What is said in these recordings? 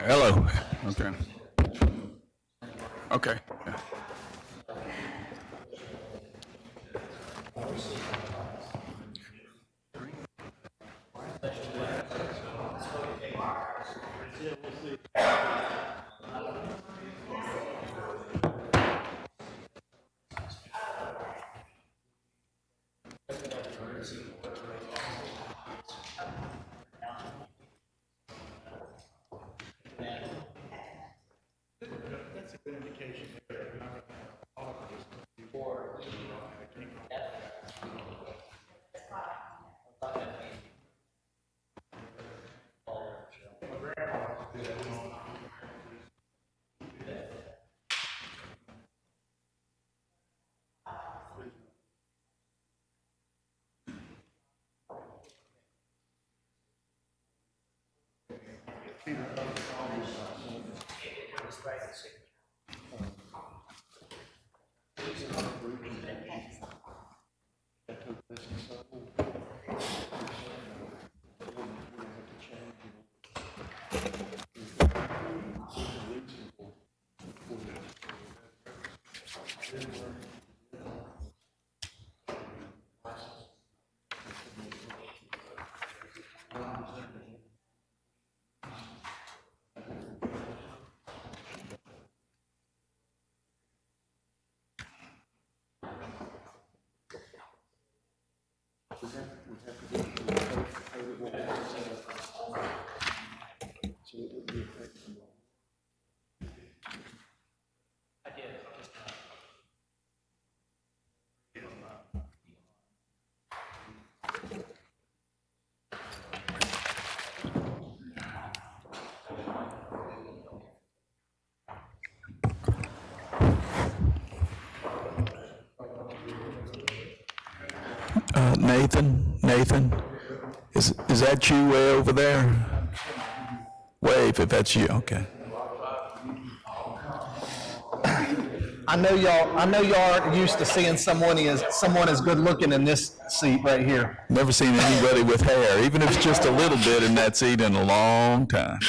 Hello. Okay. Okay. Yeah. Nathan, is that you way over there? Wave if that's you. Okay. I know y'all aren't used to seeing someone as good looking in this seat right here. Never seen anybody with hair, even if it's just a little bit in that seat in a long time.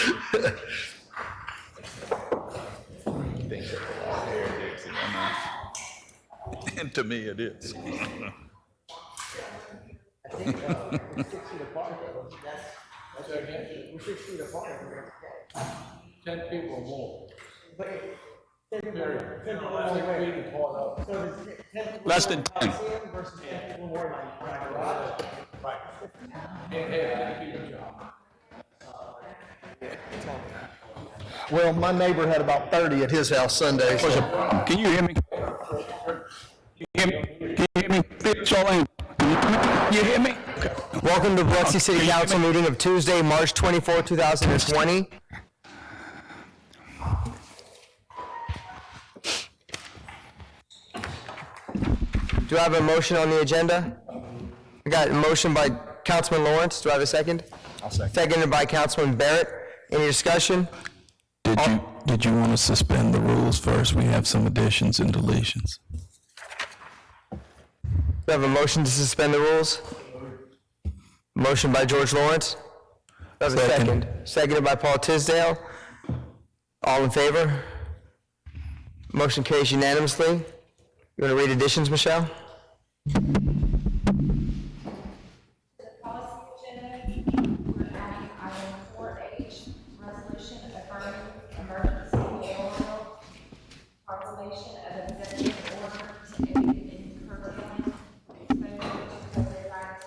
And to me it is. I think we're 6 feet apart. That's okay. We're 6 feet apart. 10 people more. But 10 people more. So it's 10 people Less than 10. versus 10 people more in my garage. Right. Hey, do your job. Well, my neighbor had about 30 at his house Sunday. So. Can you hear me? Can you hear me? Can you hear me? Okay. Welcome to Biloxi City Council meeting of Tuesday, March 24, 2020. Do I have a motion on the agenda? I got a motion by Councilman Lawrence. Do I have a second? I'll second. Seconded by Councilman Barrett. Any discussion? Did you want to suspend the rules first? We have some additions and deletions. Do I have a motion to suspend the rules? Motion by George Lawrence. That was a second. Seconded by Paul Tisdale. All in favor? Motion carries unanimously. You want to read additions, Michelle? The policy agenda, we're adding item 4H, resolution affirming emergency memorial proclamation of executive order to aid in curtailing exposure to COVID-19.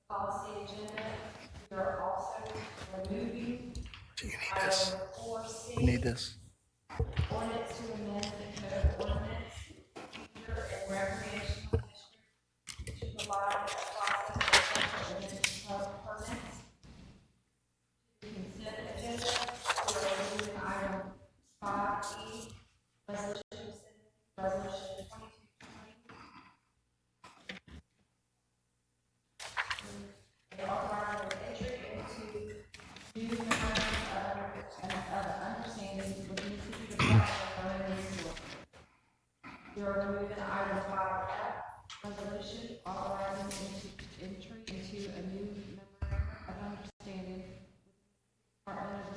Policy agenda, we are also removing item 4C. You need this. Ordinance to amend the code of ordinance, teacher and recreational district to provide a process for special events permits. The consent agenda, we are removing item 5E, resolution 2220. And authorizing entry into new memorandum of understanding with Mississippi Department of Land Resources. We are removing item 5F, resolution authorizing entry into a new memorandum of understanding with the Department of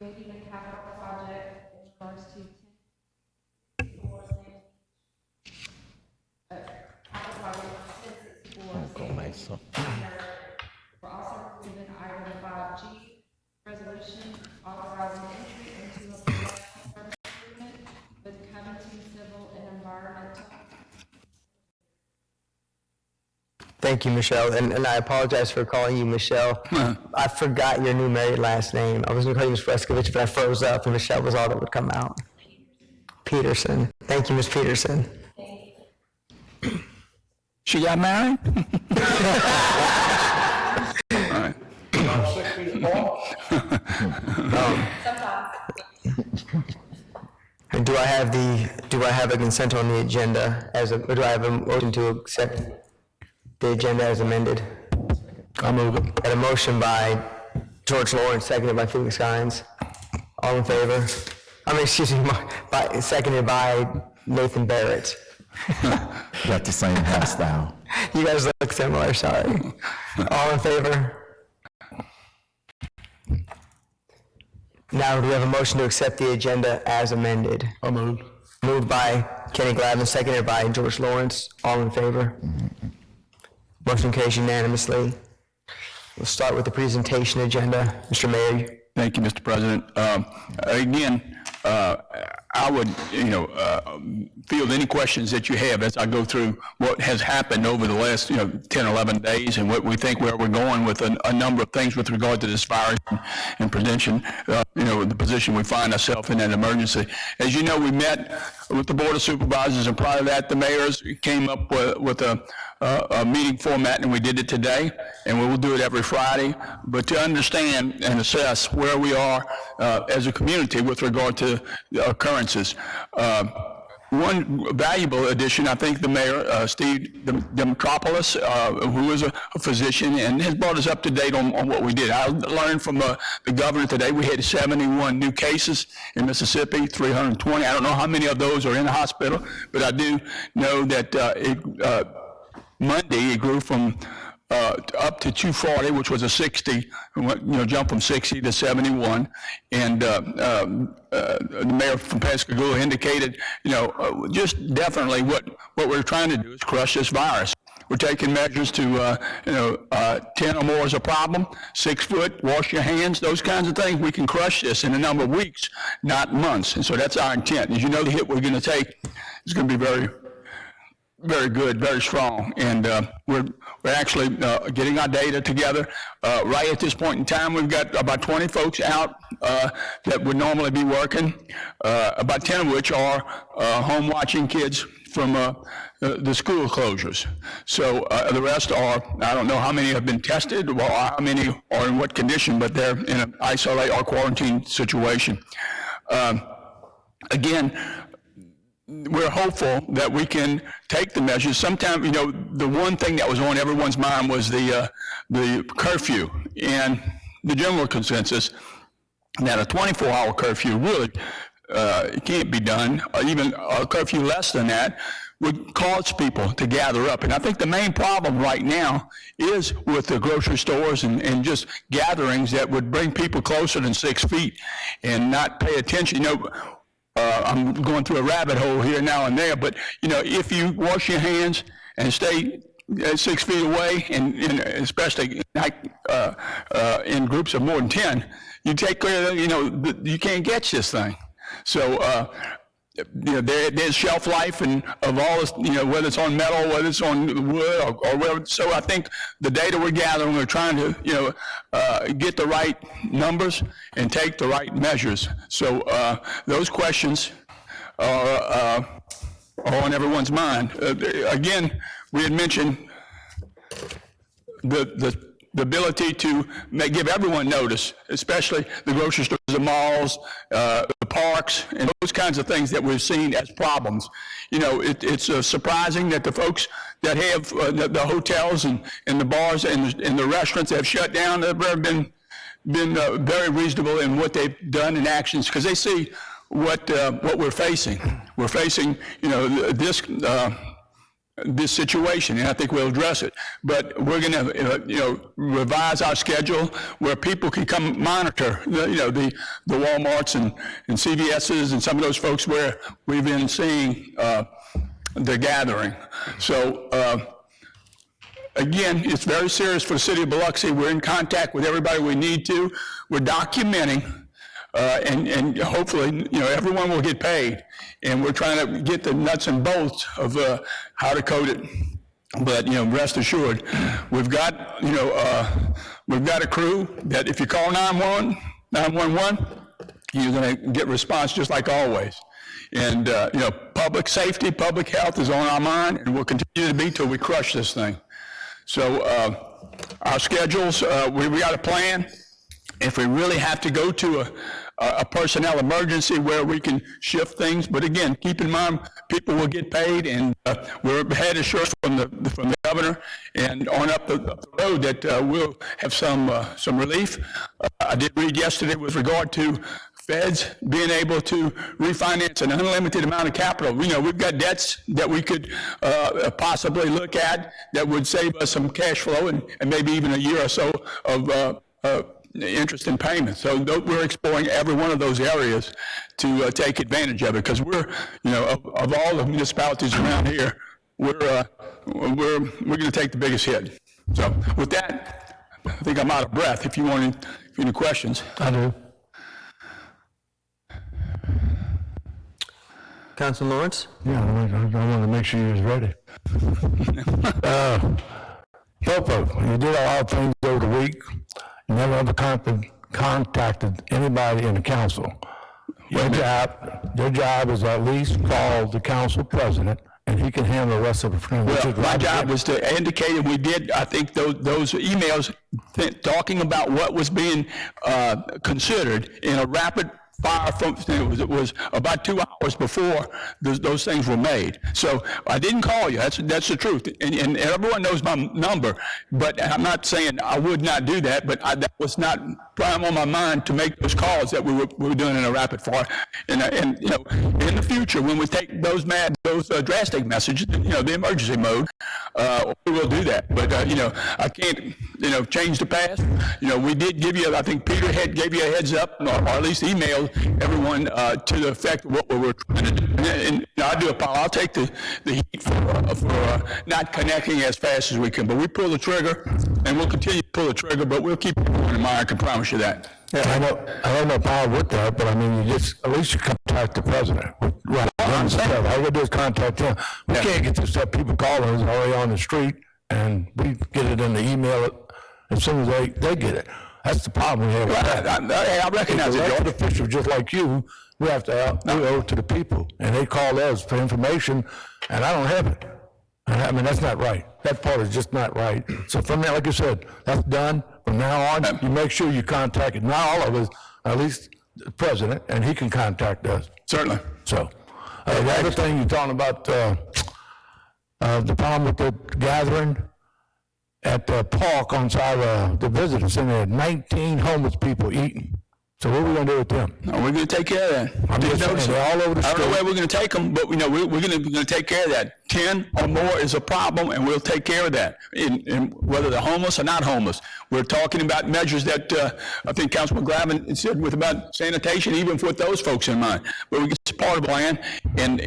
creating a capital project in regards to 10 capital project census for we're also including item 5G, resolution authorizing entry into a professional service agreement with Covington Civil and Environmental. Thank you, Michelle, and I apologize for calling you Michelle. I forgot your new married last name. I was going to call you Ms. Freskovich, but I froze up, and Michelle was all that would come out. Peterson. Thank you, Ms. Peterson. She got married? All right. 6 feet apart. And do I have a consent on the agenda or do I have a motion to accept the agenda as amended? I'll move it. Got a motion by George Lawrence, seconded by Felix Hines. All in favor? Seconded by Nathan Barrett. Got the same hairstyle. You guys look similar, sorry. All in favor? Now, do we have a motion to accept the agenda as amended? I'll move. Moved by Kenny Glavin, seconded by George Lawrence. All in favor? Motion carries unanimously. We'll start with the presentation agenda. Mr. Mayor. Thank you, Mr. President. Again, I would, field any questions that you have as I go through what has happened over the last, 10, 11 days and what we think where we're going with a number of things with regard to this virus and prevention, the position we find ourselves in an emergency. As you know, we met with the Board of Supervisors, and prior to that, the mayors came up with a meeting format, and we did it today, and we will do it every Friday. But to understand and assess where we are as a community with regard to occurrences. One valuable addition, I think the mayor, Steve Demetropoulos, who is a physician and has brought us up to date on what we did. I learned from the governor today, we had 71 new cases in Mississippi, 320. I don't know how many of those are in the hospital, but I do know that Monday it grew from up to 240, which was a 60, jump from 60 to 71. And the mayor from Pascagoula indicated, just definitely what we're trying to do is crush this virus. We're taking measures to, 10 or more is a problem, 6 foot, wash your hands, those kinds of things. We can crush this in a number of weeks, not months. And so that's our intent. As you know, the hit we're going to take is going to be very, very good, very strong, and we're actually getting our data together. Right at this point in time, we've got about 20 folks out that would normally be working, about 10 of which are home watching kids from the school closures. So the rest are, I don't know how many have been tested, or how many are in what condition, but they're in an isolate or quarantine situation. Again, we're hopeful that we can take the measures. Sometimes, the one thing that was on everyone's mind was the curfew, and the general consensus that a 24-hour curfew really can't be done. Even a curfew less than that would cause people to gather up. And I think the main problem right now is with the grocery stores and just gatherings that would bring people closer than 6 feet and not pay attention. I'm going through a rabbit hole here now and there, but if you wash your hands and stay 6 feet away, and especially in groups of more than 10, you take care of, you can't catch this thing. So there's shelf life and of all this, whether it's on metal, whether it's on wood or whatever. So I think the data we're gathering, we're trying to, get the right numbers and take the right measures. So those questions are on everyone's mind. Again, we had mentioned the ability to give everyone notice, especially the grocery stores, the malls, the parks, and those kinds of things that we've seen as problems. It's surprising that the folks that have the hotels and the bars and the restaurants that have shut down have been very reasonable in what they've done in actions, because they see what we're facing. We're facing, this this situation, and I think we'll address it. But we're going to, revise our schedule where people can come monitor, the Walmarts and CVS's and some of those folks where we've been seeing the gathering. So, again, it's very serious for the city of Biloxi. We're in contact with everybody we need to. We're documenting. And hopefully, everyone will get paid. And we're trying to get the nuts and bolts of how to code it. But, rest assured, we've got a crew that if you call 911, you're going to get response just like always. And, public safety, public health is on our mind, and will continue to be till we crush this thing. So our schedules, we got a plan. If we really have to go to a personnel emergency where we can shift things, but again, keep in mind, people will get paid, and we're had assurance from the governor and on up the road that we'll have some relief. I did read yesterday with regard to feds being able to refinance an unlimited amount of capital. We've got debts that we could possibly look at that would save us some cash flow and maybe even a year or so of interest in payments. So we're exploring every one of those areas to take advantage of it, because we're, of all the municipalities around here, we're going to take the biggest hit. So with that, I think I'm out of breath. If you want any questions. I do. Councilman Lawrence? Yeah, I want to make sure you was ready. Popo, you did a lot of things over the week. You never ever contacted anybody in the council. Your job is at least call the council president, and he can handle the rest of the thing. Well, my job was to indicate, and we did, I think, those emails talking about what was being considered in a rapid fire it was about 2 hours before those things were made. So I didn't call you. That's the truth. And everyone knows my number, but I'm not saying I would not do that, but that was not prime on my mind to make those calls that we were doing in a rapid fire. And in the future, when we take those drastic messages, the emergency mode, we will do that. But, I can't, change the past. We did give you, I think Peter gave you a heads up, or at least emailed everyone to the effect of what we were trying to do. And I do apologize. I'll take the heat for not connecting as fast as we can. But we pull the trigger, and we'll continue to pull the trigger, but we'll keep it in mind. I can promise you that. Yeah, I have no problem with that, but I mean, at least you contact the president. Right. All you gotta do is contact him. We can't get this stuff, people calling us already on the street, and we get it in the email as soon as they get it. That's the problem we have with that. I recognize it, elected officials just like you, we have to we owe it to the people, and they call us for information, and I don't have it. I mean, that's not right. That part is just not right. So from there, like you said, that's done. From now on, you make sure you contact it. Not all of us, at least the president, and he can contact us. Certainly. So, the other thing you're talking about, the problem with the gathering at the park on side of the visitors center, there 19 homeless people eating. So what are we going to do with them? No, we're going to take care of that. I'm just saying, they're all over the I don't know street. where we're going to take them, but we're going to take care of that. 10 or more is a problem, and we'll take care of that. In whether they're homeless or not homeless, we're talking about measures that I think Councilman Glavin said with about sanitation, even with those folks in mind. But it's part of the plan, and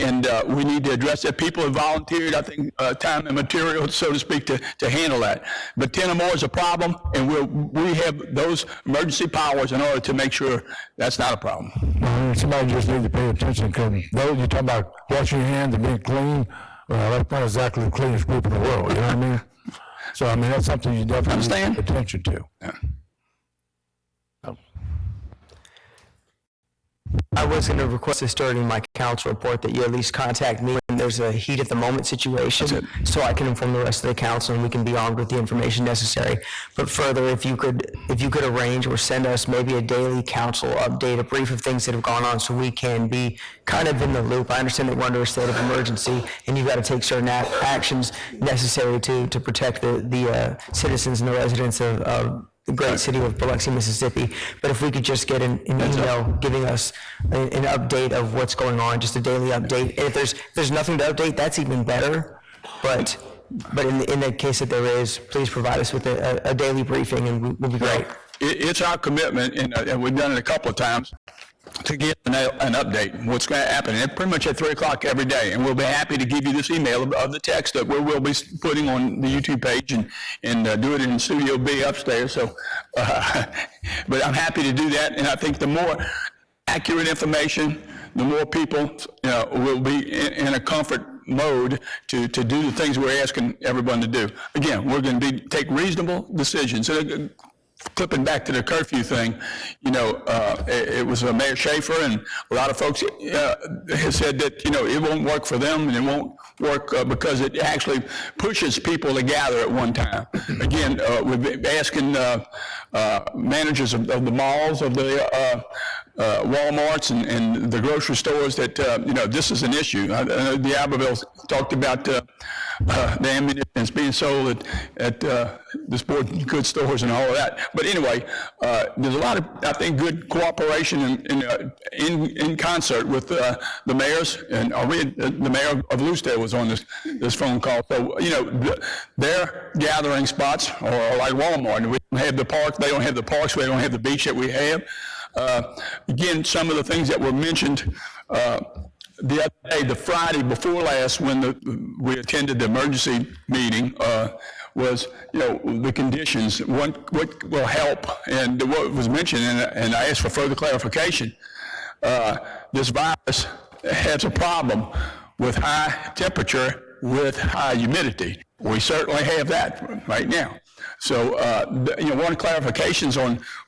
we need to address that. People have volunteered, I think, time and material, so to speak, to handle that. But 10 or more is a problem, and we have those emergency powers in order to make sure that's not a problem. Somebody just needs to pay attention, because those you're talking about washing your hands and being clean, that's not exactly the cleanest group in the world, you know what I mean? So, I mean, that's something you definitely need to pay attention to. Yeah. I was going to request this during my council report that you at least contact me when there's a heat at the moment situation, so I can inform the rest of the council and we can be armed with the information necessary. But further, if you could arrange or send us maybe a daily council update, a brief of things that have gone on, so we can be kind of in the loop. I understand that we're under a state of emergency and you've got to take certain actions necessary to protect the citizens and the residents of the great city of Biloxi, Mississippi. But if we could just get an email giving us an update of what's going on, just a daily update. And if there's nothing to update, that's even better. But in the case that there is, please provide us with a daily briefing, and we'll be great. It's our commitment, and we've done it a couple of times, to get an update, what's going to happen, and pretty much at 3 o'clock every day. And we'll be happy to give you this email of the text that we'll be putting on the YouTube page and do it in Studio B upstairs. So, but I'm happy to do that, and I think the more accurate information, the more people will be in a comfort mode to do the things we're asking everyone to do. Again, we're going to take reasonable decisions. Clipping back to the curfew thing, it was Mayor Schaefer and a lot of folks have said that, it won't work for them and it won't work because it actually pushes people to gather at one time. Again, we've been asking managers of the malls, of the Walmarts and the grocery stores that, this is an issue. I know the Abbeville talked about the ammunition that's being sold at the sporting goods stores and all of that. But anyway, there's a lot of, I think, good cooperation in concert with the mayors, and the mayor of Lucedale was on this phone call. So, their gathering spots are like Walmart. We don't have the park, they don't have the parks, we don't have the beach that we have. Again, some of the things that were mentioned the other day, the Friday before last, when we attended the emergency meeting, was, the conditions, what will help, and what was mentioned, and I asked for further clarification. This virus has a problem with high temperature, with high humidity. We certainly have that right now. So, want clarifications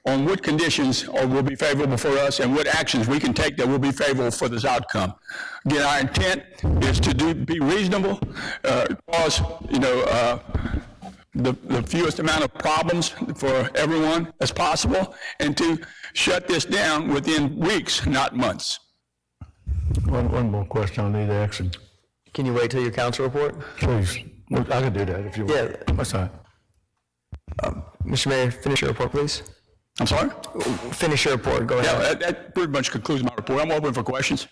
on what conditions will be favorable for us and what actions we can take that will be favorable for this outcome. Again, our intent is to be reasonable, cause, the fewest amount of problems for everyone as possible, and to shut this down within weeks, not months. One more question I need to ask him. Can you wait till your council report? Please, I can do that if you want. Yeah. What's that? Mr. Mayor, finish your report, please. I'm sorry? Finish your report, go ahead. Yeah, that pretty much concludes my report. I'm open for questions.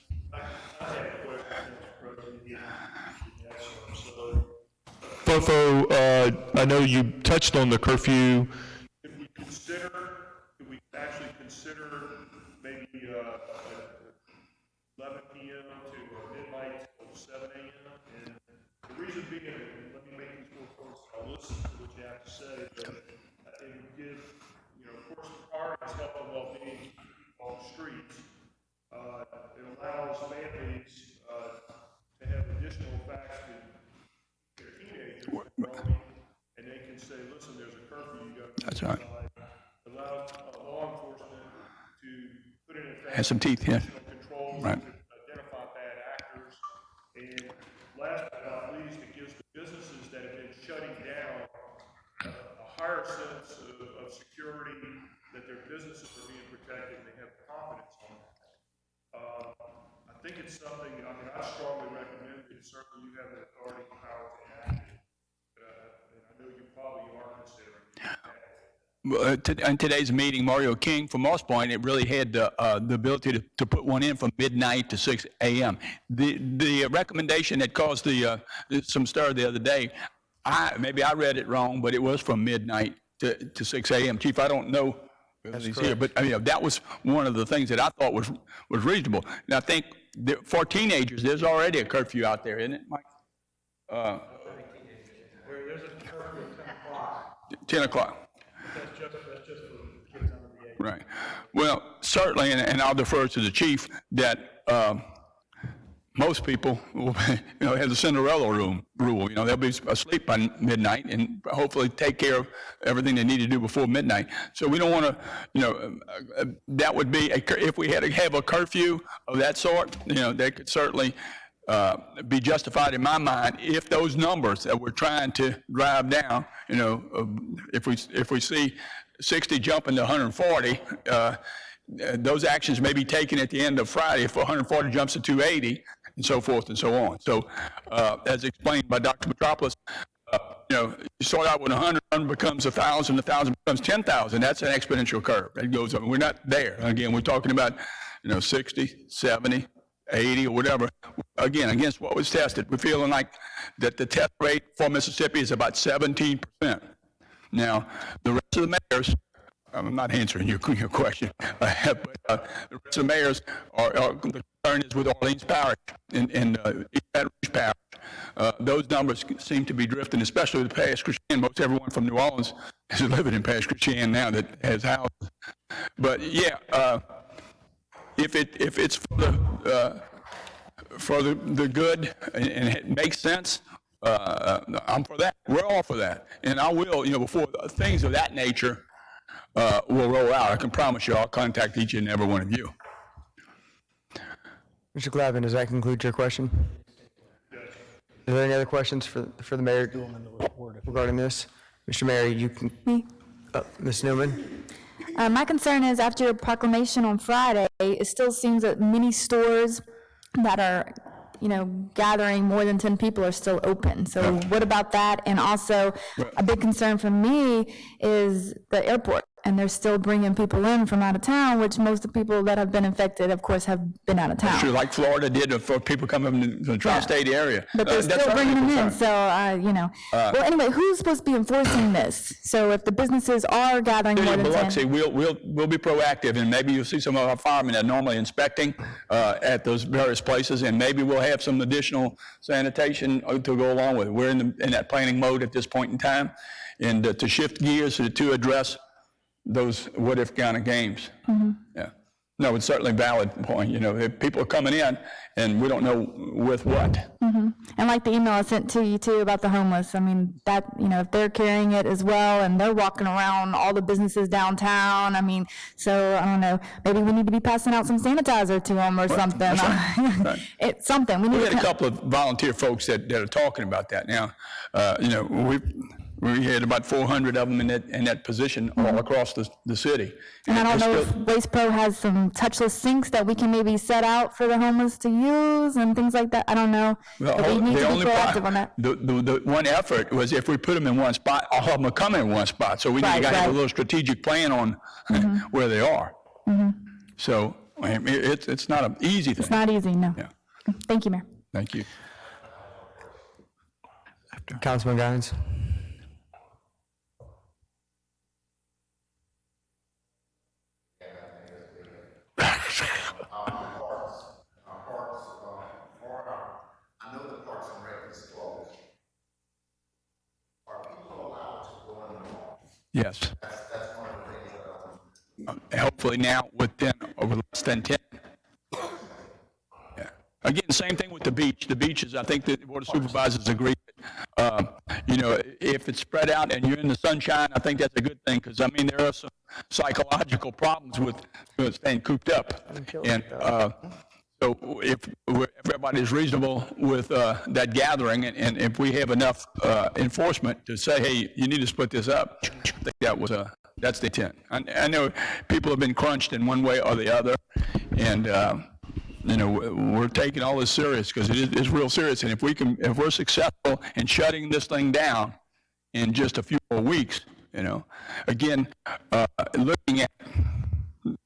Fofo, I know you touched on the curfew. Could we actually consider maybe 11 p.m. to midnight till 7 a.m.? And the reason being, and let me make these four points, I'll listen to what you have to say, but it would give, of course, priorities health and well-being on the streets. It allows families to have additional facts to their teenagers, and they can say, listen, there's a curfew, you got to That's right. allow law enforcement to put in effect Has some teeth, yeah. controls Right. to identify bad actors. And last but not least, it gives the businesses that have been shutting down a higher sense of security, that their businesses are being protected and they have confidence on that. I think it's something, I strongly recommend it. Certainly you have the authority and power to act it. And I know you probably are considering that. In today's meeting, Mario King from Moss Point, it really had the ability to put one in from midnight to 6 a.m. The recommendation that caused some stir the other day, maybe I read it wrong, but it was from midnight to 6 a.m. Chief, I don't know if he's here, but that was one of the things that I thought was reasonable. And I think for teenagers, there's already a curfew out there, isn't it, Mike? There's a curfew at 10 10 o'clock. o'clock. That's just for kids under the age. Right. Well, certainly, and I'll defer to the chief, that most people will, have the Cinderella rule. They'll be asleep by midnight and hopefully take care of everything they need to do before midnight. So we don't want to, that would be, if we had to have a curfew of that sort, that could certainly be justified in my mind if those numbers that we're trying to drive down, if we see 60 jumping to 140, those actions may be taken at the end of Friday if 140 jumps to 280 and so forth and so on. So as explained by Dr. Metropolis, you start out with 100 becomes 1,000, 1,000 becomes 10,000. That's an exponential curve. That goes up. We're not there. Again, we're talking about, 60, 70, 80 or whatever, again, against what was tested, we're feeling like that the test rate for Mississippi is about 17%. Now, the rest of the mayors, I'm not answering your question, but the rest of the mayors the concern is with Orleans Parish and East Baton Rouge Parish. Those numbers seem to be drifting, especially with Pass Christian. Most everyone from New Orleans is living in Pass Christian now that has houses. But yeah, if it's for the good and it makes sense, I'm for that. We're all for that. And I will, before things of that nature will roll out, I can promise you I'll contact each and every one of you. Mr. Glavin, does that conclude your question? Yes. Are there any other questions for the mayor regarding this? Mr. Mayor, you can. Me? Ms. Newman? My concern is after your proclamation on Friday, it still seems that many stores that are, gathering more than 10 people are still open. So what about that? And also, a big concern for me is the airport. And they're still bringing people in from out of town, which most of the people that have been infected, of course, have been out of town. Sure, like Florida did for people coming from the tri-state area. But they're still bringing them in, so, well, anyway, who's supposed to be enforcing this? So if the businesses are gathering more than 10? Biloxi, we'll be proactive, and maybe you'll see some of our firemen that are normally inspecting at those various places, and maybe we'll have some additional sanitation to go along with it. We're in that planning mode at this point in time, and to shift gears to address those what-if kind of games. Mm-hmm. Yeah. No, it's certainly a valid point. If people are coming in and we don't know with what. Mm-hmm. And like the email I sent to you too about the homeless, I mean, that, if they're carrying it as well and they're walking around all the businesses downtown, so I don't know, maybe we need to be passing out some sanitizer to them or something. That's right. It's something. We had a couple of volunteer folks that are talking about that now. We had about 400 of them in that position all across the city. And I don't know if Waste Pro has some touchless sinks that we can maybe set out for the homeless to use and things like that. I don't know. Well, but we need to be proactive on that. The one effort was if we put them in one spot, all of them are coming in one spot. So we need to have a little strategic plan on where they are. Mm-hmm. So it's not an easy thing. It's not easy, no. Yeah. Thank you, Mayor. Thank you. Councilman Guines? I know the Parks and Rec is closed. Are people allowed to go in the park? Yes. That's one of the things that hopefully now within over less than 10. Yeah. Again, same thing with the beach. The beaches, I think the Board of Supervisors agree. If it's spread out and you're in the sunshine, I think that's a good thing because there are some psychological problems with staying cooped up. And so if everybody's reasonable with that gathering, and if we have enough enforcement to say, hey, you need to split this up, I think that's the intent. I know people have been crunched in one way or the other, and we're taking all this serious because it's real serious. And if we're successful in shutting this thing down in just a few more weeks, again, looking at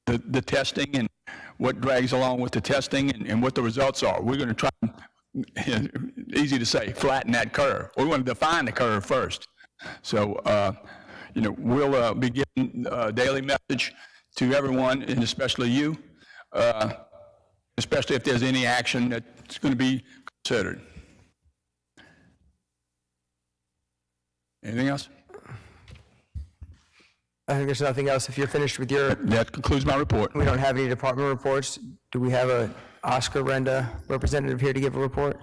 the testing and what drags along with the testing and what the results are, we're going to try, easy to say, flatten that curve. We want to define the curve first. So, we'll be giving a daily message to everyone, and especially you, especially if there's any action that's going to be considered. Anything else? I think there's nothing else. If you're finished with your... That concludes my report. We don't have any department reports. Do we have a Oscar Renda representative here to give a report?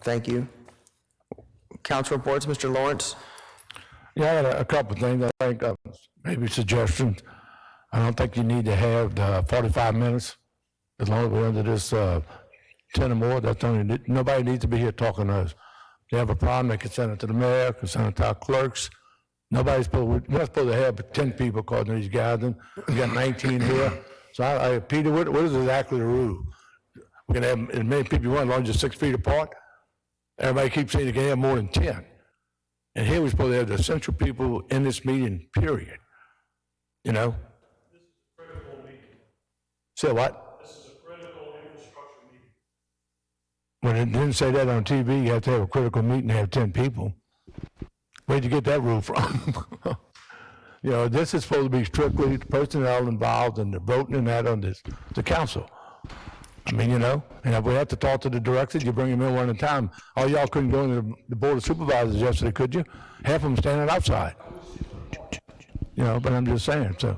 Thank you. Council reports, Mr. Lawrence. Yeah, I got a couple of things. I think maybe suggestions. I don't think you need to have the 45 minutes as long as we're under this 10 or more. Nobody needs to be here talking to us. If they have a problem, they can send it to the mayor, can send it to our clerks. We're not supposed to have 10 people according to these gatherings. We got 19 here. So, Peter, what is exactly the rule? We're going to have as many people you want, as long as you're 6 feet apart. Everybody keeps saying you can have more than 10. And here we're supposed to have the essential people in this meeting, period. Say what? This is a critical infrastructure meeting. When it didn't say that on TV, you have to have a critical meeting and have 10 people. Where'd you get that rule from? You know, this is supposed to be strictly the personnel involved and the voting and that on this, the council. I mean, you know, and if we have to talk to the directors, you bring them in one at a time. All y'all couldn't go into the board of supervisors yesterday, could you? Half of them standing outside. You know, but I'm just saying, so.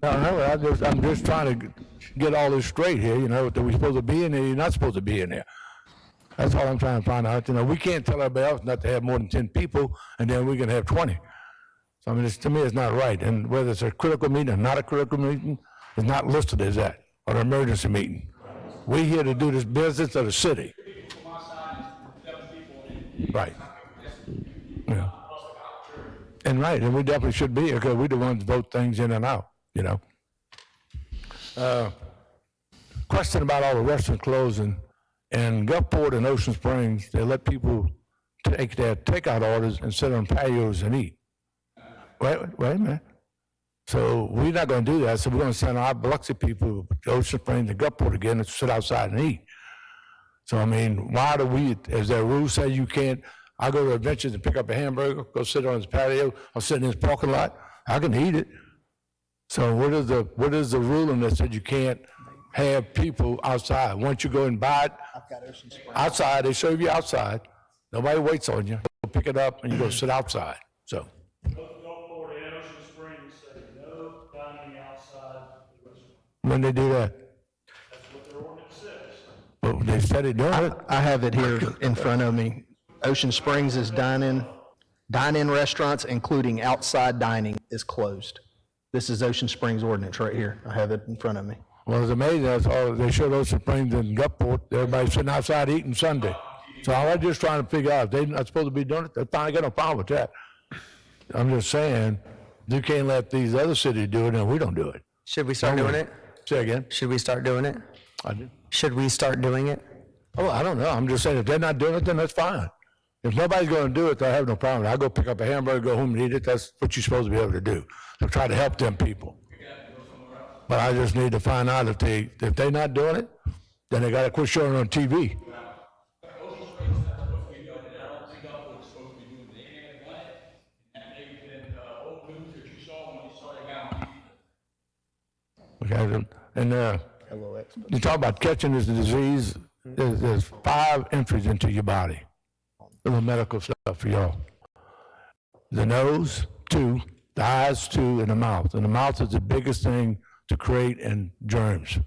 No, I'm just trying to get all this straight here, you know, that we're supposed to be in there, you're not supposed to be in there. That's all I'm trying to find out. You know, we can't tell everybody else not to have more than 10 people, and then we can have 20. So, I mean, to me, it's not right. And whether it's a critical meeting or not a critical meeting, it's not listed as that, or an emergency meeting. We're here to do this business of the city. Right. Yeah. And right, and we definitely should be here, because we're the ones that vote things in and out, you know. Question about all the restaurant closing. In Gulfport and Ocean Springs, they let people take their takeout orders and sit on patios and eat. Wait a minute. So we're not going to do that. So we're going to send our Biloxi people to Ocean Springs and Gulfport again and sit outside and eat. So, I mean, why do we, as their rules say you can't, I go to Adventures and pick up a hamburger, go sit on his patio, or sit in his parking lot, I can eat it. So what is the ruling that said you can't have people outside? Once you go and buy it outside, they serve you outside. Nobody waits on you. You pick it up and you go sit outside. So Both Gulfport and Ocean Springs say no dining outside the restaurant. when they do that, That's what their ordinance says. well, they said it doing it. I have it here in front of me. Ocean Springs is dine-in restaurants, including outside dining, is closed. This is Ocean Springs ordinance right here. I have it in front of me. Well, it's amazing. That's all they showed Ocean Springs and Gulfport. Everybody's sitting outside eating Sunday. So I was just trying to figure out if they're not supposed to be doing it. They finally got no problem with that. I'm just saying, you can't let these other cities do it and we don't do it. Should we start doing it? Say again. Should we start doing it? I do. Should we start doing it? Oh, I don't know. I'm just saying if they're not doing it, then that's fine. If nobody's going to do it, I have no problem. I go pick up a hamburger, go home and eat it. That's what you're supposed to be able to do. So try to help them people. But I just need to find out if they're not doing it, then they got to quit showing it on TV. Okay, and you talk about catching this disease. There's 5 entries into your body. Little medical stuff for y'all. The nose, 2, the eyes, 2, and the mouth. And the mouth is the biggest thing to create in germs.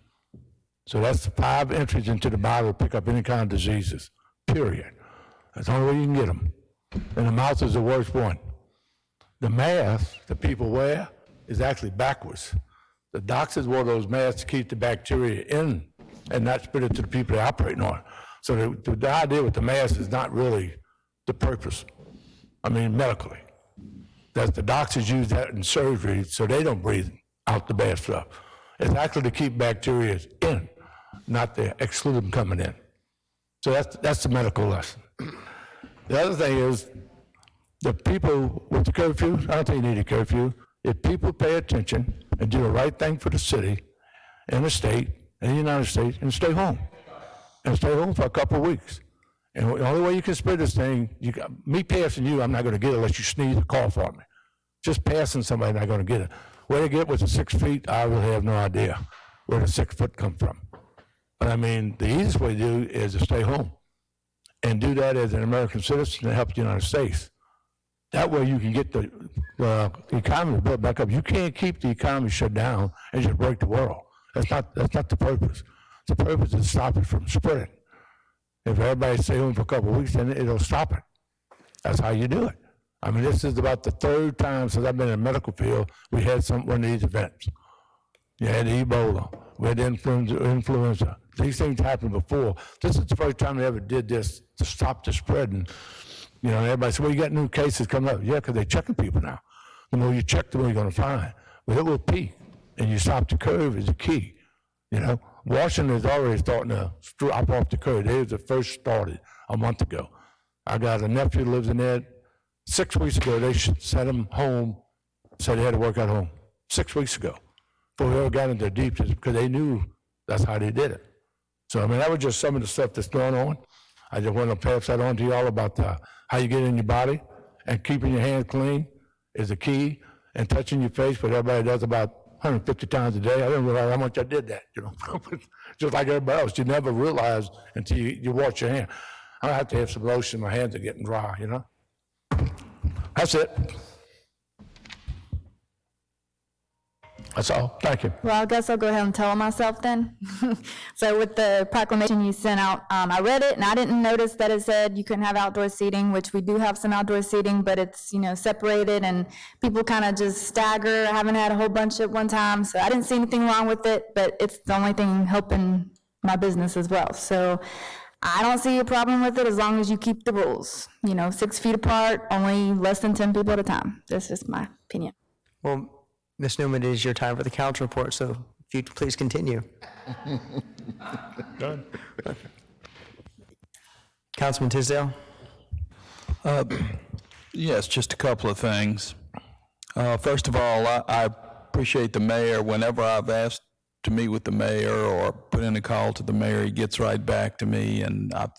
So that's the 5 entries into the body to pick up any kind of diseases, period. That's the only way you can get them. And the mouth is the worst one. The mask that people wear is actually backwards. The doctors wore those masks to keep the bacteria in and not spread it to the people they're operating on. So the idea with the mask is not really the purpose. I mean, medically. That the doctors use that in surgery so they don't breathe out the bad stuff. It's actually to keep bacteria in, not to exclude them coming in. So that's the medical lesson. The other thing is, the people with the curfew, I don't think you need a curfew. If people pay attention and do the right thing for the city and the state and the United States and stay home. And stay home for a couple of weeks. And the only way you can spread this thing, me passing you, I'm not going to get it unless you sneeze or cough on me. Just passing somebody, I'm not going to get it. Where they get with the 6 feet, I really have no idea where the 6 foot come from. But I mean, the easiest way to do is to stay home and do that as an American citizen to help the United States. That way you can get the economy built back up. You can't keep the economy shut down and just break the world. That's not the purpose. The purpose is to stop it from spreading. If everybody stay home for a couple of weeks, then it'll stop it. That's how you do it. I mean, this is about the 3rd time since I've been in the medical field we had one of these events. You had the Ebola, we had the influenza. These things happened before. This is the first time they ever did this to stop the spreading. You know, everybody said, well, you got new cases coming up. Yeah, because they're checking people now. The more you check, the more you're going to find. Well, it will peak, and you stop the curve is the key. You know, Washington is already starting to drop off the curve. They was the first started a month ago. I got a nephew who lives in there. 6 weeks ago, they sent him home, said he had to work at home. 6 weeks ago, before we ever got into deep, because they knew that's how they did it. So, I mean, that was just some of the stuff that's going on. I just want to pass that on to y'all about how you get in your body, and keeping your hands clean is the key, and touching your face, but everybody does about 150 times a day. I didn't realize how much I did that, you know. Just like everybody else, you never realize until you wash your hand. I have to have some lotion, my hands are getting dry, you know. That's it. That's all. Thank you. Well, I guess I'll go ahead and tell myself then. So with the proclamation you sent out, I read it and I didn't notice that it said you couldn't have outdoor seating, which we do have some outdoor seating, but it's, separated and people kind of just stagger. I haven't had a whole bunch at one time, so I didn't see anything wrong with it, but it's the only thing helping my business as well. So I don't see a problem with it as long as you keep the rules. 6 feet apart, only less than 10 people at a time. That's just my opinion. Well, Ms. Newman, it is your time for the council report, so if you'd please continue. Done. Councilman Tisdale? Yes, just a couple of things. First of all, I appreciate the mayor. Whenever I've asked to meet with the mayor or put in a call to the mayor, he gets right back to me, and I've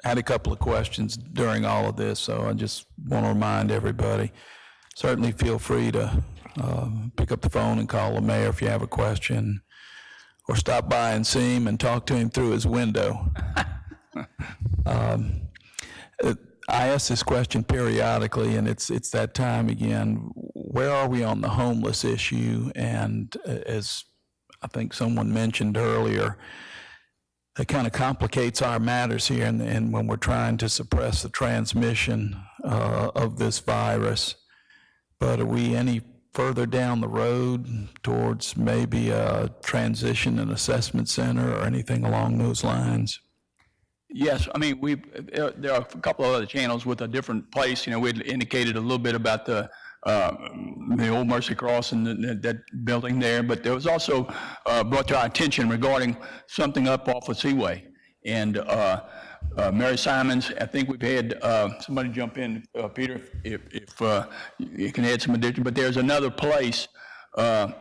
had a couple of questions during all of this, so I just want to remind everybody, certainly feel free to pick up the phone and call the mayor if you have a question, or stop by and see him and talk to him through his window. I ask this question periodically, and it's that time again. Where are we on the homeless issue? And as I think someone mentioned earlier, it kind of complicates our matters here, and when we're trying to suppress the transmission of this virus. But are we any further down the road towards maybe a transition and assessment center or anything along those lines? Yes, I mean, there are a couple of other channels with a different place. We had indicated a little bit about the old Mercy Cross and that building there, but there was also brought to our attention regarding something up off of Seaway. And Mary Simons, I think we've had somebody jump in, Peter, if you can add some addition, but there's another place, I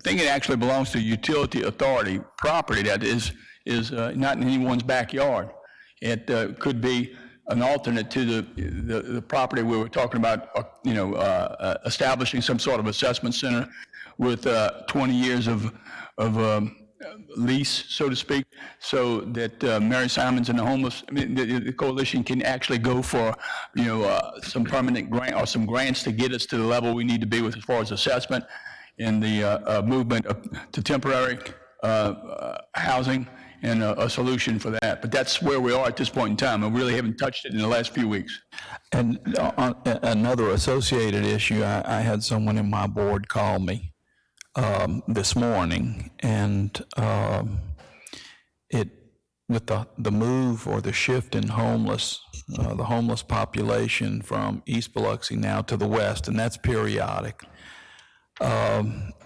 think it actually belongs to utility authority property that is not in anyone's backyard. It could be an alternate to the property we were talking about, establishing some sort of assessment center with 20 years of lease, so to speak, so that Mary Simons and the coalition can actually go for, some permanent grant or some grants to get us to the level we need to be with as far as assessment and the movement to temporary housing and a solution for that. But that's where we are at this point in time. I really haven't touched it in the last few weeks. And on another associated issue, I had someone in my board call me this morning, and with the move or the shift in the homeless population from East Biloxi now to the west, and that's periodic.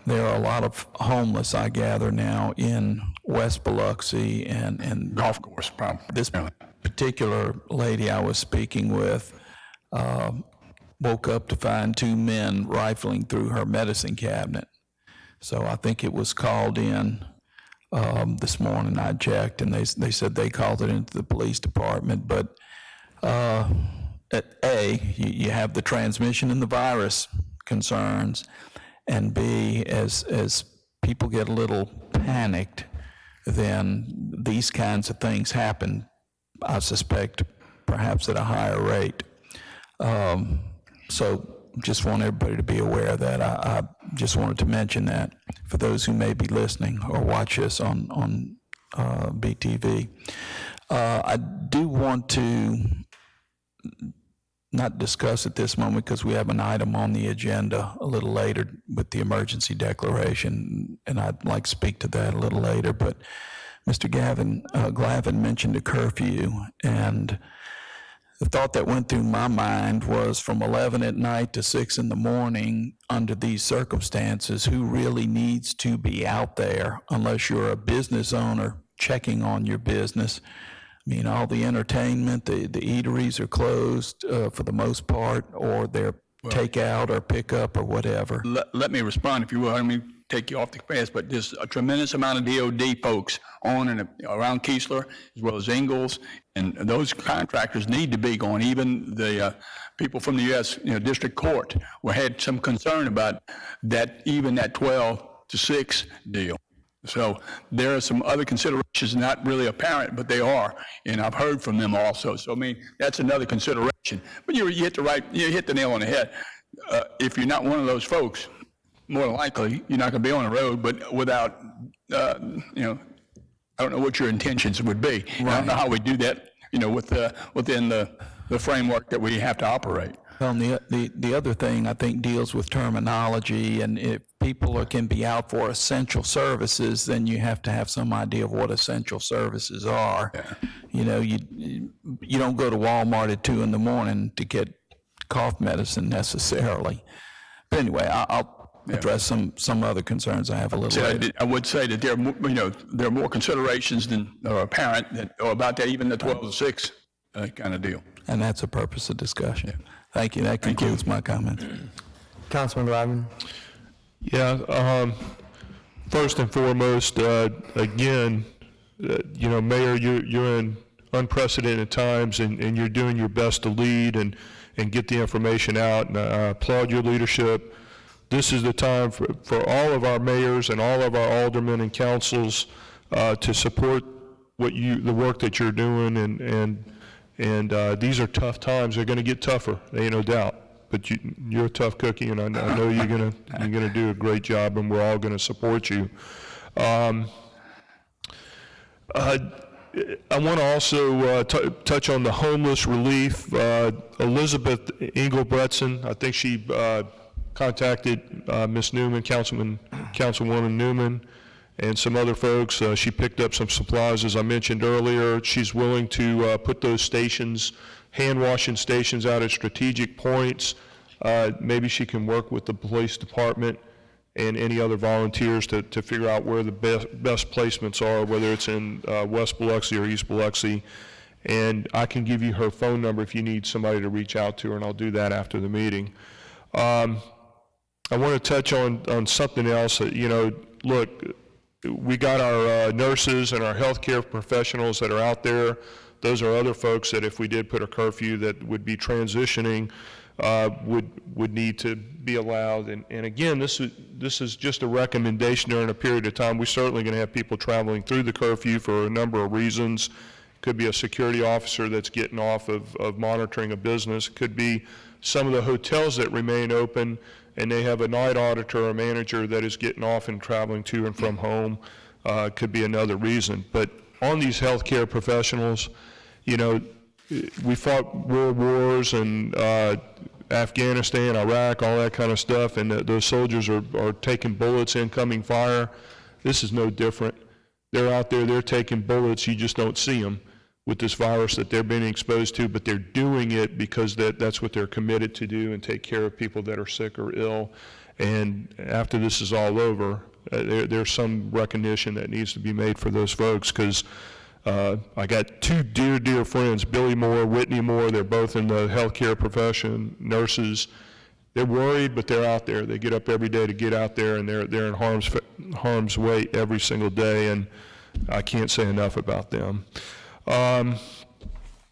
There are a lot of homeless, I gather, now in West Biloxi and Golf course, probably. This particular lady I was speaking with woke up to find two men rifling through her medicine cabinet. So I think it was called in this morning. I checked, and they said they called it into the police department. But you have the transmission and the virus concerns, and B, as people get a little panicked, then these kinds of things happen, I suspect, perhaps at a higher rate. So just want everybody to be aware of that. I just wanted to mention that for those who may be listening or watch this on BTV. I do want to not discuss at this moment because we have an item on the agenda a little later with the emergency declaration, and I'd like to speak to that a little later. But Mr. Glavin mentioned a curfew, and the thought that went through my mind was from 11 at night to 6 in the morning under these circumstances, who really needs to be out there unless you're a business owner checking on your business? mean, all the entertainment, the eateries are closed for the most part, or they're takeout or pickup or whatever. Let me respond, if you will. I don't mean to take you off the path, but there's a tremendous amount of DOD folks on and around Keesler, as well as Ingalls, and those contractors need to be going. Even the people from the U.S. District Court had some concern about that, even that 12 to 6 deal. So there are some other considerations not really apparent, but they are, and I've heard from them also. So I mean, that's another consideration. But you hit the nail on the head. If you're not one of those folks, more than likely you're not going to be on the road. But without, I don't know what your intentions would be. Right. I don't know how we do that, within the framework that we have to operate. Well, the other thing I think deals with terminology, and if people can be out for essential services, then you have to have some idea of what essential services are. Yeah. You don't go to Walmart at 2 a.m. to get cough medicine necessarily. But anyway, I'll address some other concerns I have a little later. I would say that there are more considerations than are apparent about that, even the 12 to 6 kind of deal. And that's a purpose of discussion. Yeah. Thank you. That concludes my comments. Councilman Ryman. Yeah, first and foremost, again, Mayor, you're in unprecedented times, and you're doing your best to lead and get the information out, and I applaud your leadership. This is the time for all of our mayors and all of our aldermen and councils to support the work that you're doing, and these are tough times. They're going to get tougher, ain't no doubt. But you're a tough cookie, and I know you're gonna do a great job, and we're all going to support you. I want to also touch on the homeless relief. Elizabeth Engelbretson, I think she contacted Ms. Newman, Councilwoman Newman, and some other folks. She picked up some supplies, as I mentioned earlier. She's willing to put those stations, hand washing stations, out at strategic points. Maybe she can work with the police department and any other volunteers to figure out where the best placements are, whether it's in West Biloxi or East Biloxi. And I can give you her phone number if you need somebody to reach out to her, and I'll do that after the meeting. I want to touch on something else. Look, we got our nurses and our healthcare professionals that are out there. Those are other folks that if we did put a curfew that would be transitioning, would need to be allowed. And again, this is just a recommendation during a period of time. We're certainly going to have people traveling through the curfew for a number of reasons. Could be a security officer that's getting off of monitoring a business. Could be some of the hotels that remain open and they have a night auditor or manager that is getting off and traveling to and from home. Could be another reason. But on these healthcare professionals, we fought world wars and Afghanistan, Iraq, all that kind of stuff, and those soldiers are taking bullets, incoming fire. This is no different. They're out there, they're taking bullets, you just don't see them with this virus that they're being exposed to, but they're doing it because that's what they're committed to do and take care of people that are sick or ill. And after this is all over, there's some recognition that needs to be made for those folks, because I got two dear friends, Billy Moore, Whitney Moore. They're both in the healthcare profession, nurses. They're worried, but they're out there. They get up every day to get out there, and they're in harm's way every single day, and I can't say enough about them.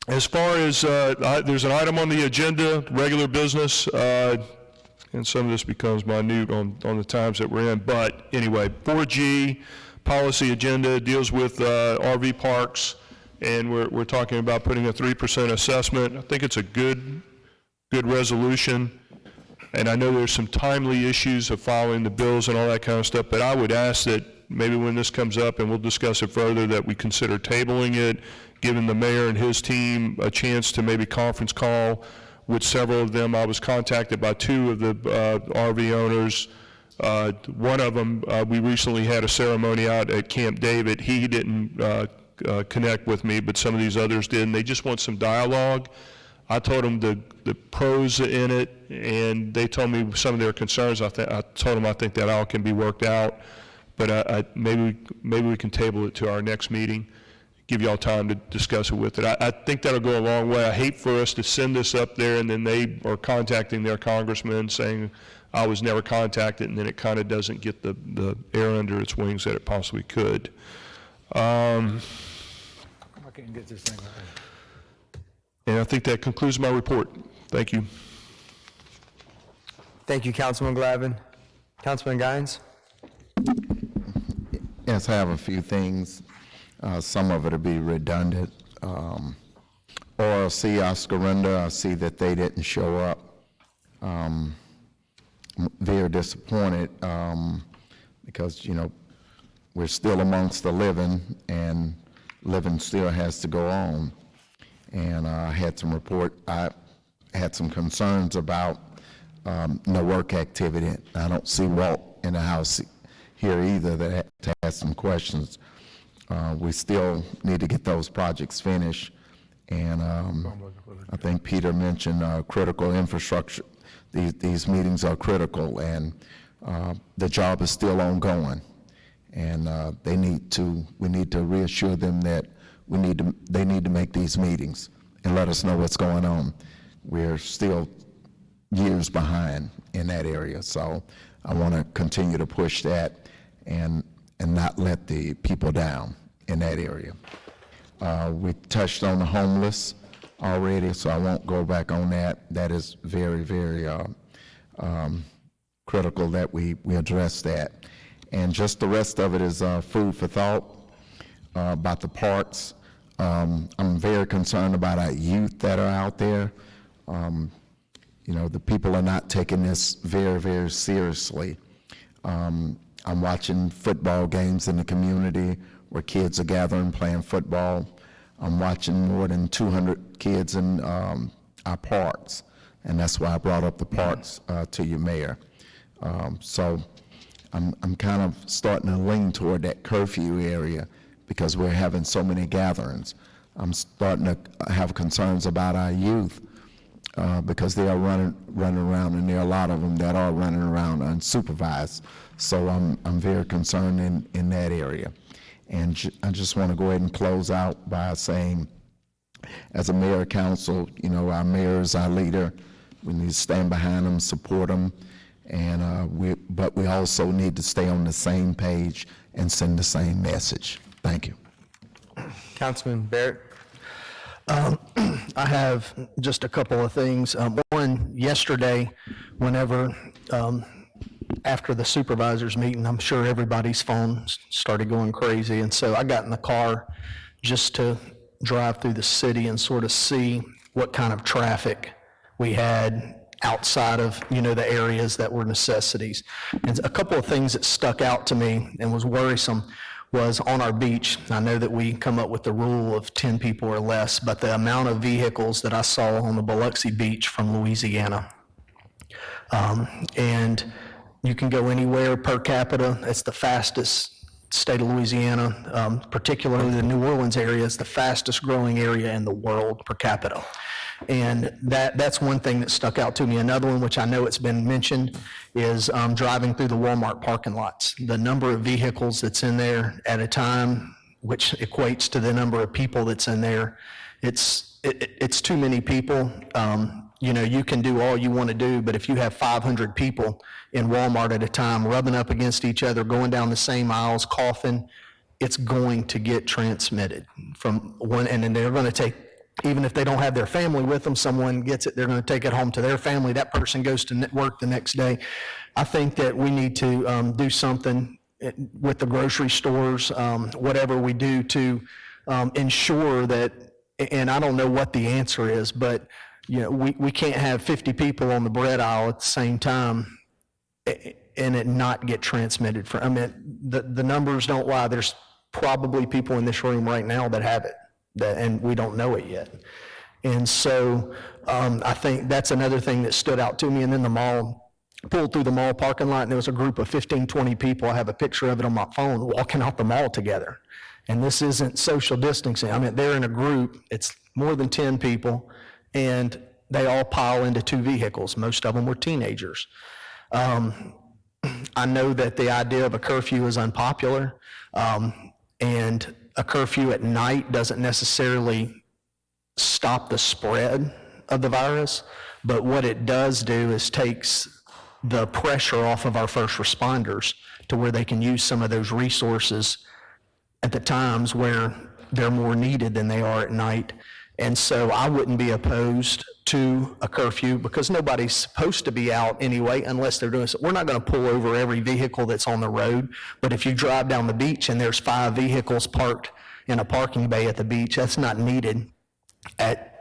As far as, there's an item on the agenda, regular business, and some of this becomes minute on the times that we're in, but anyway, 4G policy agenda deals with RV parks, and we're talking about putting a 3% assessment. I think it's a good resolution, and I know there's some timely issues of following the bills and all that kind of stuff, but I would ask that maybe when this comes up, and we'll discuss it further, that we consider tabling it, giving the mayor and his team a chance to maybe conference call with several of them. I was contacted by 2 of the RV owners. One of them, we recently had a ceremony out at Camp David. He didn't connect with me, but some of these others did, and they just want some dialogue. I told them the pros in it, and they told me some of their concerns. I told them I think that all can be worked out, but maybe we can table it to our next meeting, give y'all time to discuss it with it. I think that'll go a long way. I hate for us to send this up there and then they are contacting their congressman saying, I was never contacted, and then it kind of doesn't get the air under its wings that it possibly could. I can't get this thing right. And I think that concludes my report. Thank you. Thank you, Councilman Glavin. Councilman Guines? Yes, I have a few things. Some of it will be redundant. ORC Oscarenda, I see that they didn't show up. Very disappointed because, you know, we're still amongst the living and living still has to go on. And I had some concerns about no work activity. I don't see Walt in the house here either that has some questions. We still need to get those projects finished. And I think Peter mentioned critical infrastructure. These meetings are critical, and the job is still ongoing. And we need to reassure them that they need to make these meetings and let us know what's going on. We're still years behind in that area, so I want to continue to push that and not let the people down in that area. We touched on the homeless already, so I won't go back on that. That is very, very critical that we address that. And just the rest of it is food for thought about the parks. I'm very concerned about our youth that are out there. You know, the people are not taking this very, very seriously. I'm watching football games in the community where kids are gathering, playing football. I'm watching more than 200 kids in our parks, and that's why I brought up the parks to you, Mayor. So I'm kind of starting to lean toward that curfew area because we're having so many gatherings. I'm starting to have concerns about our youth because they are running around, and there are a lot of them that are running around unsupervised. So I'm very concerned in that area. And I just want to go ahead and close out by saying, as a mayor council, you know, our mayor is our leader. We need to stand behind him, support him, and but we also need to stay on the same page and send the same message. Thank you. Councilman Barrett? I have just a couple of things. One, yesterday, whenever, after the supervisors meeting, I'm sure everybody's phones started going crazy. And so I got in the car just to drive through the city and sort of see what kind of traffic we had outside of, you know, the areas that were necessities. And a couple of things that stuck out to me and was worrisome was on our beach. I know that we come up with the rule of 10 people or less, but the amount of vehicles that I saw on the Biloxi beach from Louisiana. And you can go anywhere per capita. It's the fastest state of Louisiana, particularly the New Orleans area is the fastest growing area in the world per capita. And that's one thing that stuck out to me. Another one, which I know it's been mentioned, is driving through the Walmart parking lots. The number of vehicles that's in there at a time, which equates to the number of people that's in there, it's too many people. You know, you can do all you want to do, but if you have 500 people in Walmart at a time rubbing up against each other, going down the same aisles, coughing, it's going to get transmitted from one, and then they're going to take, even if they don't have their family with them, someone gets it, they're going to take it home to their family. That person goes to work the next day. I think that we need to do something with the grocery stores, whatever we do to ensure that, and I don't know what the answer is, but you know, we can't have 50 people on the bread aisle at the same time and it not get transmitted. I mean, the numbers don't lie. There's probably people in this room right now that have it, and we don't know it yet. And so I think that's another thing that stood out to me. And then the mall, pulled through the mall parking lot, and there was a group of 15, 20 people. I have a picture of it on my phone walking out the mall together. And this isn't social distancing. I mean, they're in a group. It's more than 10 people. And they all pile into two vehicles. Most of them were teenagers. I know that the idea of a curfew is unpopular, and a curfew at night doesn't necessarily stop the spread of the virus, but what it does do is takes the pressure off of our first responders to where they can use some of those resources at the times where they're more needed than they are at night. And so I wouldn't be opposed to a curfew because nobody's supposed to be out anyway unless they're doing so. We're not going to pull over every vehicle that's on the road, but if you drive down the beach and there's 5 vehicles parked in a parking bay at the beach, that's not needed at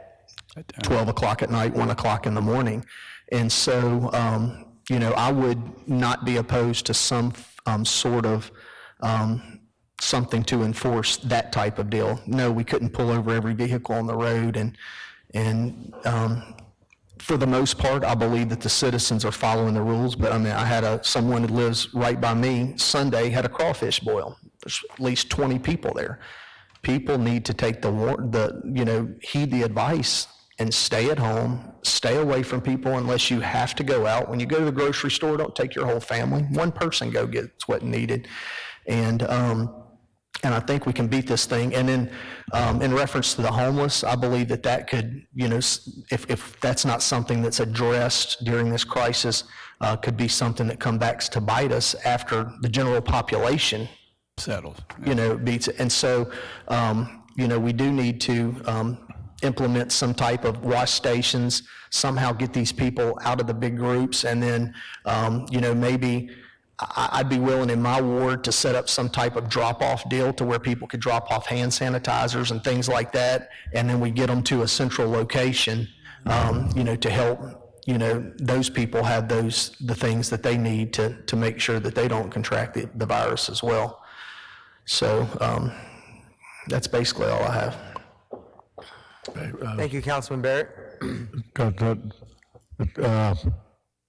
12 o'clock at night, 1 o'clock in the morning. And so, I would not be opposed to some sort of something to enforce that type of deal. No, we couldn't pull over every vehicle on the road, and for the most part, I believe that the citizens are following the rules, but I mean, I had someone who lives right by me Sunday had a crawfish boil. There's at least 20 people there. People need to take heed the advice and stay at home, stay away from people unless you have to go out. When you go to the grocery store, don't take your whole family. One person go get what's needed. And I think we can beat this thing. And then in reference to the homeless, I believe that could, if that's not something that's addressed during this crisis, could be something that comes back to bite us after the general population Settles. beats it. And so, we do need to implement some type of wash stations, somehow get these people out of the big groups, and then, maybe I'd be willing in my ward to set up some type of drop-off deal to where people could drop off hand sanitizers and things like that, and then we get them to a central location, to help, those people have the things that they need to make sure that they don't contract the virus as well. So that's basically all I have. Thank you, Councilman Barrett.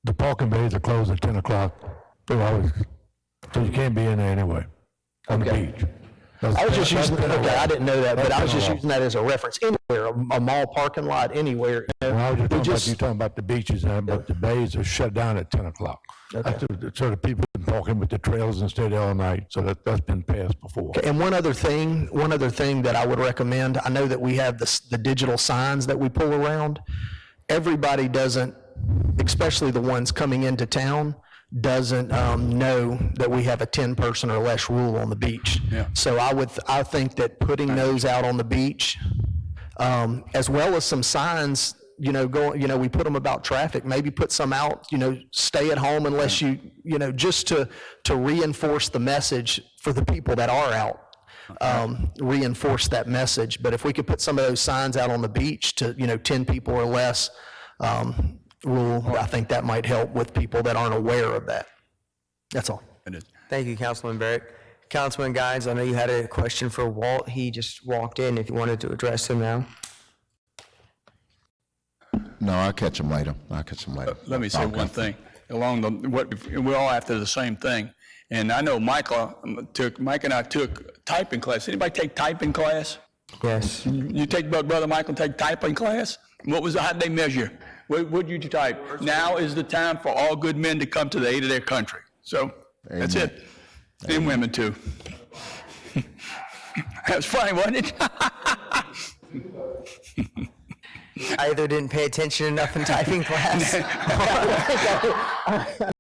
The parking bays are closed at 10 o'clock. So you can't be in there anyway, on the beach. I was just using, I didn't know that, but I was just That's using that as a reference. Anywhere, a mall parking lot, anywhere. Well, I was just talking about the beaches, but the bays are shut down at 10 o'clock. So the people been parking with the trailers and stay there all night, so that's been passed before. And one other thing that I would recommend, I know that we have the digital signs that we pull around. Everybody doesn't, especially the ones coming into town, doesn't know that we have a 10-person or less rule on the beach. Yeah. So I think that putting those out on the beach, as well as some signs, we put them about traffic, maybe put some out, stay at home unless just to reinforce the message for the people that are out, reinforce that message. But if we could put some of those signs out on the beach to, 10 people or less, rule, I think that might help with people that aren't aware of that. That's all. It is. Thank you, Councilman Barrett. Councilman Guines, I know you had a question for Walt. He just walked in. If you wanted to address him now. No, I'll catch him later. Let me say one thing. We're all after the same thing. And I know Mike and I took typing class. Anybody take typing class? Yes. You take, Brother Michael, take typing class? How'd they measure? What did you type? Now is the time for all good men to come to the aid of their country. So, that's it. And women too. That was funny, wasn't it? I either didn't pay attention enough in typing class.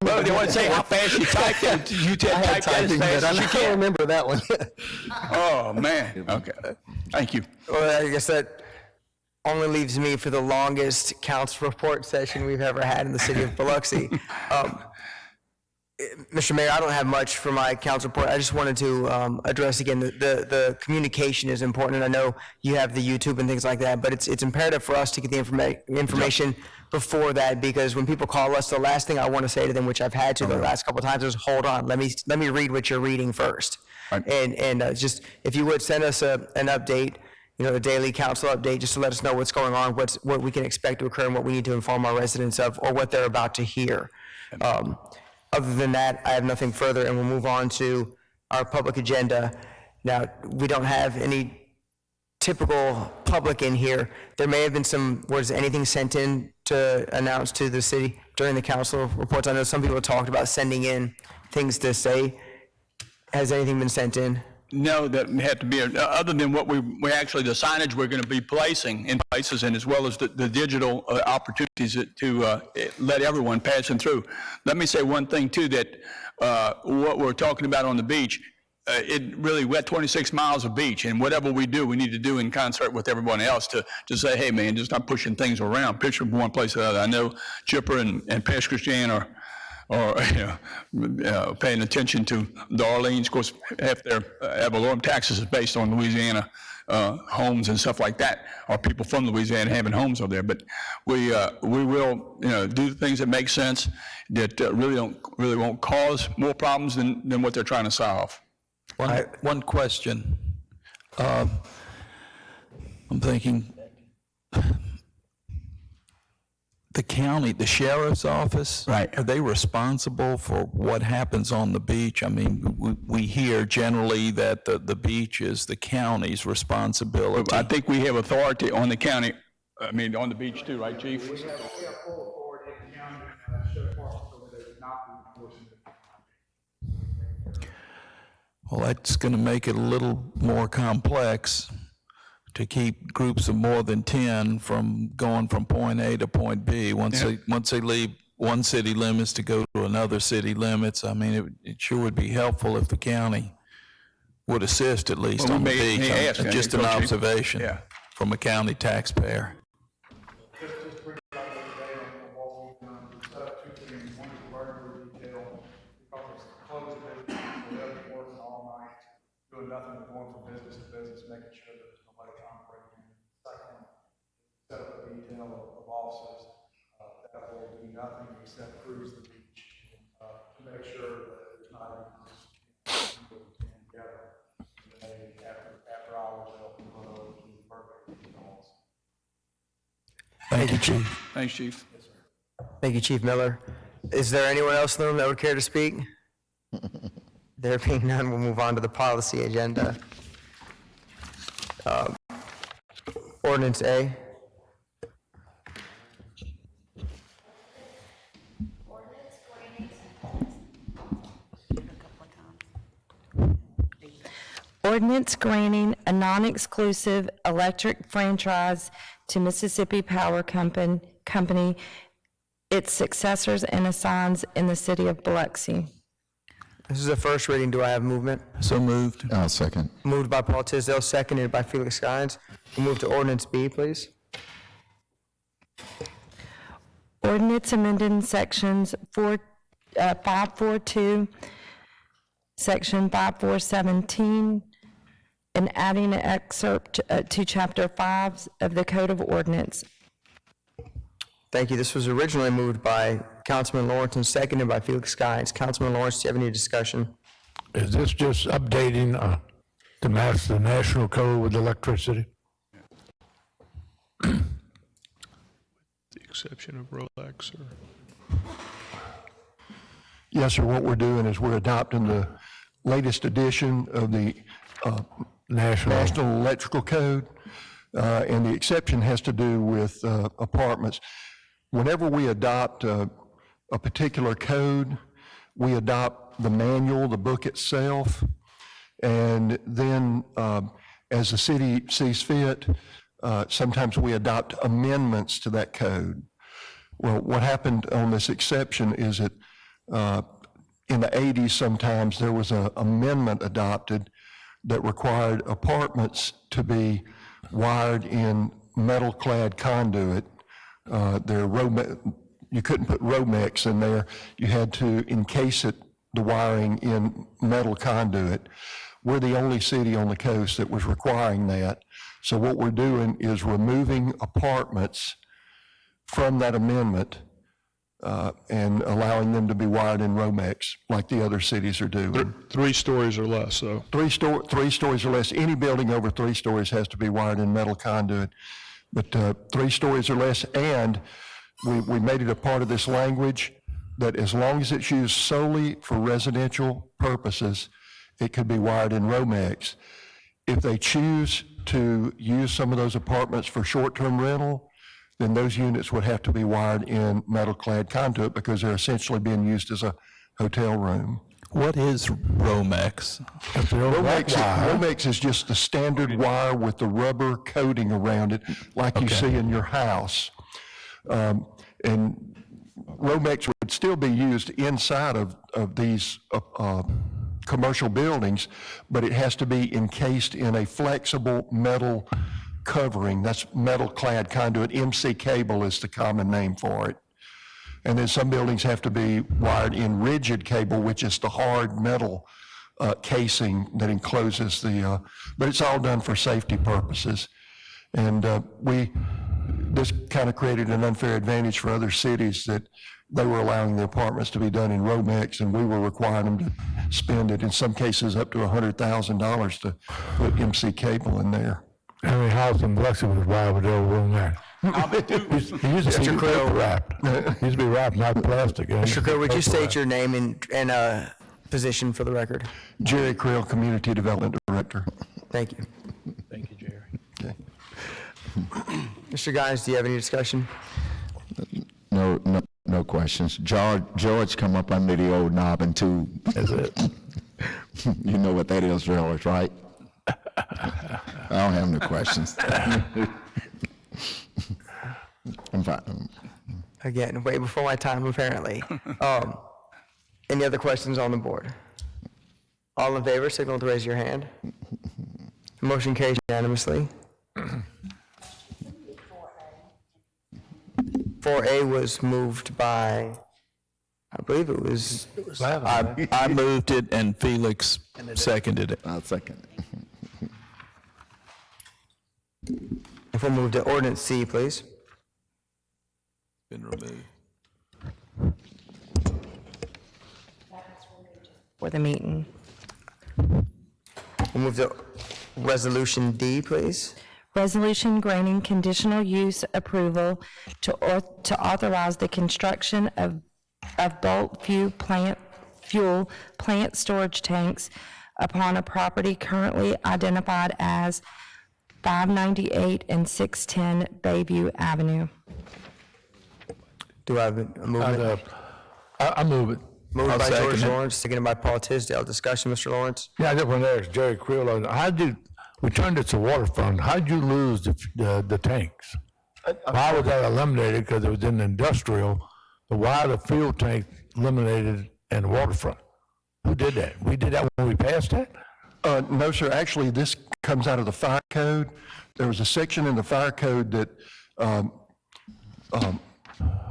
Well, they want to say how fast you typed it. You typed that as fast as you I can't can. remember that one. Oh, man. Okay. Thank you. Well, I guess that only leaves me for the longest council report session we've ever had in the city of Biloxi. Mr. Mayor, I don't have much for my council report. I just wanted to address again, the communication is important, and I know you have the YouTube and things like that, but it's imperative for us to get the information before that, because when people call us, the last thing I want to say to them, which I've had to the last couple of times, is hold on, let me read what you're reading first. Right. And just, if you would send us an update, a daily council update, just to let us know what's going on, what we can expect to occur, and what we need to inform our residents of, or what they're about to hear. Other than that, I have nothing further, and we'll move on to our public agenda. Now, we don't have any typical public in here. There may have been anything sent in to announce to the city during the council reports? I know some people have talked about sending in things to say. Has anything been sent in? No, that had to be, other than what we actually, the signage we're going to be placing in places, and as well as the digital opportunities to let everyone passing through. Let me say one thing too, that what we're talking about on the beach, we're at 26 miles of beach, and whatever we do, we need to do in concert with everyone else to say, hey man, just not pushing things around, pitch from one place to the other. I know Chipper and Pass Christian are paying attention to the Orleans. Of course, half their ad valorem taxes is based on Louisiana homes and stuff like that, or people from Louisiana having homes over there. But we will, do things that make sense, that really won't cause more problems than what they're trying to solve. One question. I'm thinking, the county, the sheriff's office, Right. Are they responsible for what happens on the beach? I mean, we hear generally that the beach is the county's responsibility. I think we have authority on the county, on the beach too, right, Chief? We have full authority in the county, sheriff department, so that they would not be enforcing it. Well, that's going to make it a little more complex to keep groups of more than 10 from going from point A to point B. Once they leave one city limits to go to another city limits, it sure would be helpful if the county would assist at least on the beach. Just an observation from a county taxpayer. Just bring it up today on what we've done. We set up 2 things. One is burglary detail, because it's closed business, so they'll be working all night, doing nothing but going from business to business, making sure that there's nobody trying to break in. Second, set up a detail of officers that will do nothing except cruise the beach to make sure that there's not any people together. After hours, they'll go over to the burglary details. Thank you, Chief. Thanks, Chief. Thank you, Chief Miller. Is there anyone else in the room that would care to speak? There being none, we'll move on to the policy agenda. Ordinance A. Ordinance granting a non-exclusive electric franchise to Mississippi Power Company, its successors and assigns in the city of Biloxi. This is a first reading. Do I have movement? So moved. I'll second. Moved by Paul Tisdale, seconded by Felix Skynes. We'll move to ordinance B, please. Ordinance amending sections 542, section 5417, and adding an excerpt to chapter 5 of the Code of Ordinance. Thank you. This was originally moved by Councilman Lawrence and seconded by Felix Skynes. Councilman Lawrence, do you have any discussion? Is this just updating to match the national code with electricity? The exception of Rolex or? Yes, sir. What we're doing is we're adopting the latest edition of the National Electrical Code, and the exception has to do with apartments. Whenever we adopt a particular code, we adopt the manual, the book itself, and then as the city sees fit, sometimes we adopt amendments to that code. Well, what happened on this exception is that in the 80s sometimes there was an amendment adopted that required apartments to be wired in metal-clad conduit. You couldn't put Romex in there. You had to encase the wiring in metal conduit. We're the only city on the coast that was requiring that. So what we're doing is removing apartments from that amendment and allowing them to be wired in Romex like the other cities are doing. 3 stories or less, so. 3 stories or less. Any building over 3 stories has to be wired in metal conduit. But 3 stories or less, and we made it a part of this language that as long as it's used solely for residential purposes, it could be wired in Romex. If they choose to use some of those apartments for short-term rental, then those units would have to be wired in metal-clad conduit because they're essentially being used as a hotel room. What is Romex? Romex is just the standard wire with the rubber coating around it, like you see in your house. And Romex would still be used inside of these commercial buildings, but it has to be encased in a flexible metal covering. That's metal-clad conduit. MC cable is the common name for it. And then some buildings have to be wired in rigid cable, which is the hard metal casing that encloses the, but it's all done for safety purposes. And this kind of created an unfair advantage for other cities that they were allowing the apartments to be done in Romex, and we were requiring them to spend it, in some cases, up to $100,000 to put MC cable in there. How many houses in Biloxi was wired with the old Romex? He used to be paper wrapped. He used to be wrapped, not plastic. Mr. Creel, would you state your name and position for the record? Jerry Creel, Community Development Director. Thank you. Thank you, Jerry. Okay. Mr. Guys, do you have any discussion? No questions. George come up under the old knob and tube. That's it. You know what that is, George, right? I don't have no questions. I'm fine. Again, way before my time, apparently. Any other questions on the board? All in favor, signal to raise your hand. Motion carries unanimously. 4A was moved by, I believe it was, I moved it and Felix seconded it. I'll second it. if we'll move to ordinance C, please. Been removed. For the meeting. We'll move to resolution D, please. Resolution granting conditional use approval to authorize the construction of bulk fuel plant storage tanks upon a property currently identified as 598 and 610 Bayview Avenue. Do I have a movement? I move it. Moved by George second it. Lawrence, seconded by Paul Tisdale. Discussion, Mr. Lawrence? Yeah, I just want to ask Jerry Creel, we turned it to waterfront, how'd you lose the tanks? Why was that eliminated? Because it was in industrial, but why are the fuel tanks eliminated in the waterfront? Who did that? We did that when we passed that? No, sir. Actually, this comes out of the fire code. There was a section in the fire code that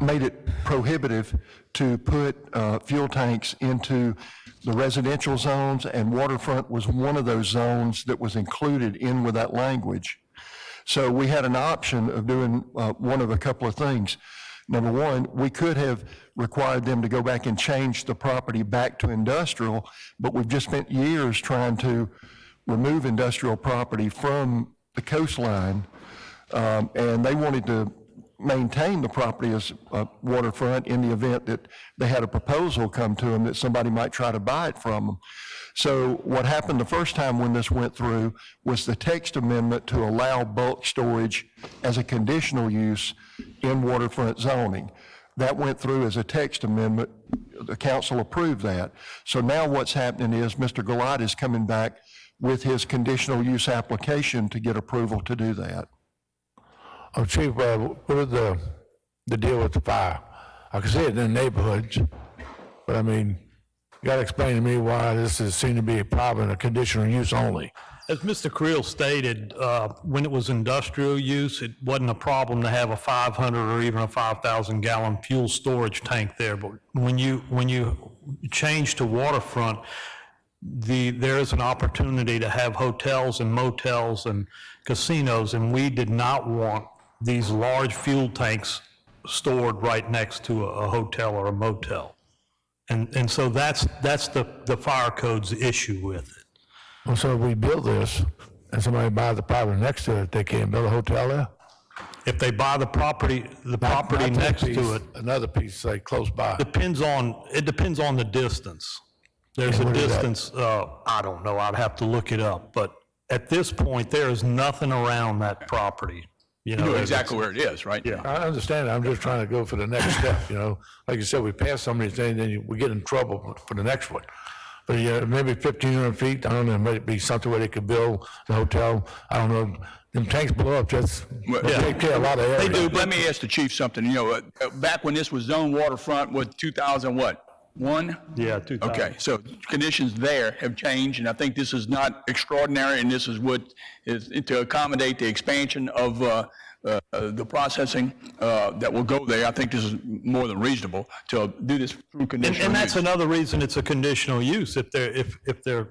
made it prohibitive to put fuel tanks into the residential zones, and waterfront was one of those zones that was included in with that language. So we had an option of doing one of a couple of things. Number one, we could have required them to go back and change the property back to industrial, but we've just spent years trying to remove industrial property from the coastline, and they wanted to maintain the property as waterfront in the event that they had a proposal come to them that somebody might try to buy it from them. So what happened the first time when this went through was the text amendment to allow bulk storage as a conditional use in waterfront zoning. That went through as a text amendment. The council approved that. So now what's happening is Mr. Gullat is coming back with his conditional use application to get approval to do that. Oh, Chief, what is the deal with the fire? I can see it in the neighborhoods, but I mean, you gotta explain to me why this is seen to be a problem, a conditional use only. As Mr. Creel stated, when it was industrial use, it wasn't a problem to have a 500 or even a 5,000 gallon fuel storage tank there. But when you change to waterfront, there is an opportunity to have hotels and motels and casinos, and we did not want these large fuel tanks stored right next to a hotel or a motel. And so that's the fire code's issue with it. Well, so if we build this and somebody buys the property next to it, they can't build a hotel there? If they buy the property Not next piece, to it, another piece, say, close by. it depends on the distance. There's And a what is that? distance, I don't know, I'd have to look it up, but at this point, there is nothing around that property. You know exactly where it is, right? Yeah. I understand. I'm just trying to go for the next step, you know? Like you said, we pass so many things, then we get in trouble for the next one. But yeah, maybe 1,500 feet, I don't know, maybe be something where they could build the hotel. I don't know. Them tanks blow up, just, they take care of a lot of area. They do, but let me ask the chief something, you know, back when this was zone waterfront, was 2000 what? 1? Yeah, 2000. Okay, so conditions there have changed, and I think this is not extraordinary, and this is what is to accommodate the expansion of the processing that will go there. I think this is more than reasonable to do this through conditional And that's use. another reason it's a conditional use. If the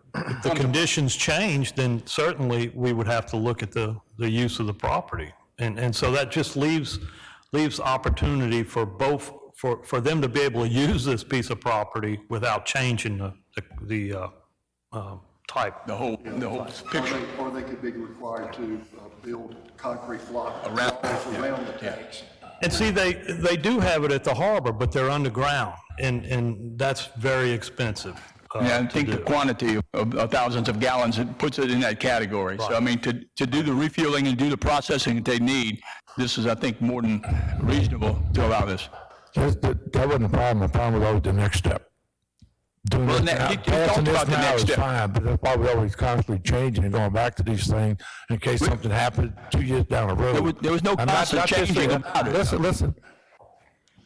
conditions change, then certainly we would have to look at the use of the property. And so that just leaves opportunity for both, for them to be able to use this piece of property without changing the type. The whole picture. Or they could be required to build concrete blocks Around the tanks. And see, they do have it at the harbor, but they're underground, and that's very expensive. Yeah, I to think the do. quantity of thousands of gallons, it puts it in that category. So, I mean, to do the refueling and do the processing that they need, this is, I think, more than reasonable to allow this. That wasn't the problem. The problem was always the next step. Doing Well, this you now, talked passing this about the now next is step. fine, but that's why we always constantly changing and going back to these things in case something happened 2 years down the road. There was no I'm not- constant not just changing saying- about it. Listen.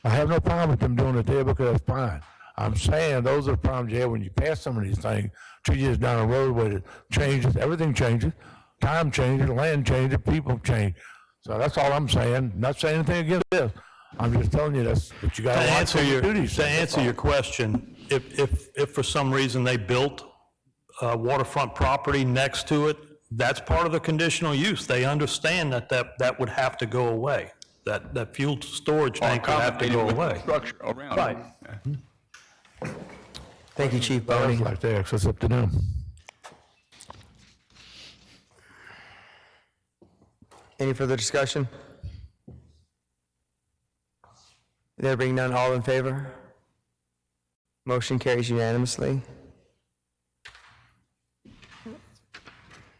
I have no problem with them doing it there because it's fine. I'm saying those are the problems you have when you pass some of these things 2 years down the road where it changes, everything changes, time changes, land changes, people change. So that's all I'm saying. Not saying anything against this. I'm just telling you that's what you got To to watch answer when you your, do these to things. answer your question, if for some reason they built waterfront property next to it, that's part of the conditional use. They understand that would have to go away. That fuel storage tank would have to Accommodated go with the away. structure around it. Right. Thank you, Chief That's Boney. like that, so it's up to them. Any further discussion? There being none, all in favor? Motion carries unanimously.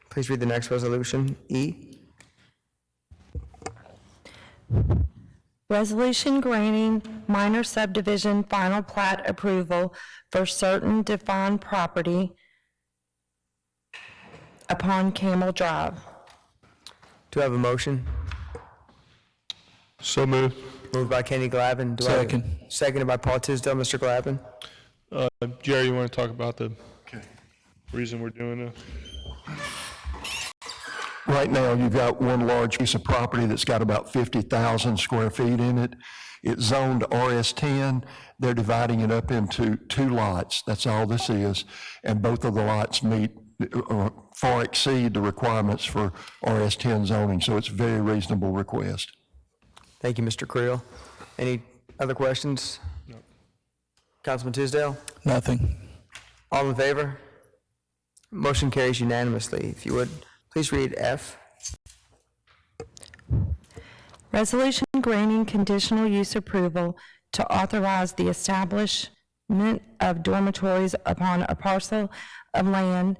Please read the next resolution, E. Resolution granting minor subdivision final plat approval for certain defined property upon Camel Drive. Do I have a motion? So moved. Moved by Kenny Glavin. Do I have- Second. Seconded by Paul Tisdale. Mr. Glavin? Jerry, you want to talk about the reason we're doing this? Right now, you've got one large piece of property that's got about 50,000 square feet in it. It's zoned RS10. They're dividing it up into 2 lots. That's all this is. And both of the lots meet or far exceed the requirements for RS10 zoning, so it's a very reasonable request. Thank you, Mr. Creel. Any other questions? No. Councilman Tisdale? Nothing. All in favor? Motion carries unanimously. If you would, please read F. Resolution granting conditional use approval to authorize the establishment of dormitories upon a parcel of land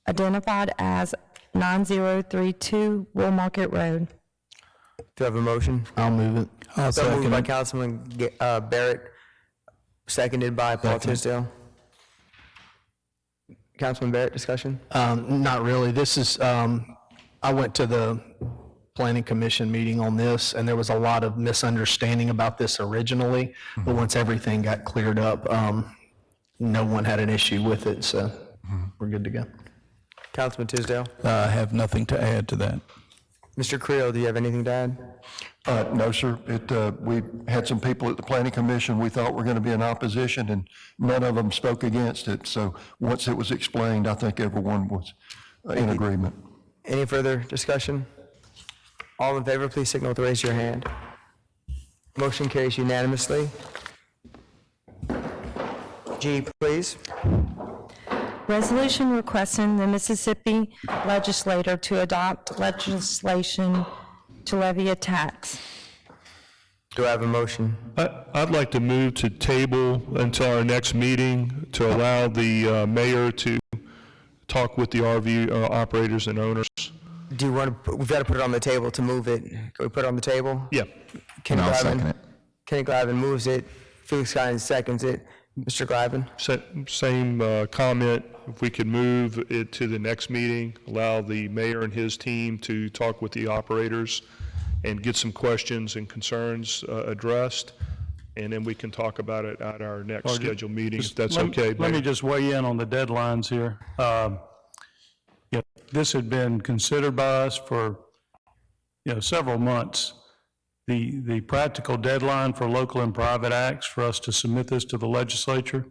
identified as 9032 Wool Market Road. Do I have a motion? I'll move it. I'll So moved second by it. Councilman Barrett, seconded by Paul Tisdale. Councilman Barrett, discussion? Not really. This is, I went to the planning commission meeting on this, and there was a lot of misunderstanding about this originally, but once everything got cleared up, no one had an issue with it, so we're good to go. Councilman Tisdale? I have nothing to add to that. Mr. Creel, do you have anything to add? No, sir. We had some people at the planning commission we thought were going to be in opposition, and none of them spoke against it. So once it was explained, I think everyone was in agreement. Any further discussion? All in favor, please signal with the raise of your hand. Motion carries unanimously. G, please. Resolution requesting the Mississippi legislature to adopt legislation to levy a tax. Do I have a motion? I'd like to move to table until our next meeting to allow the mayor to talk with the RV operators and owners. Do you want to, we've got to put it on the table to move it. Can we put it on the table? Yeah. Kenny And I'll second it. Kenny Glavin moves it. Felix Guines seconds it. Mr. Glavin? Same comment, if we could move it to the next meeting, allow the mayor and his team to talk with the operators and get some questions and concerns addressed, and then we can talk about it at our next scheduled meeting, if that's okay, Let me Mayor. just weigh in on the deadlines here. Yeah, this had been considered by us for, several months. The practical deadline for local and private acts for us to submit this to the legislature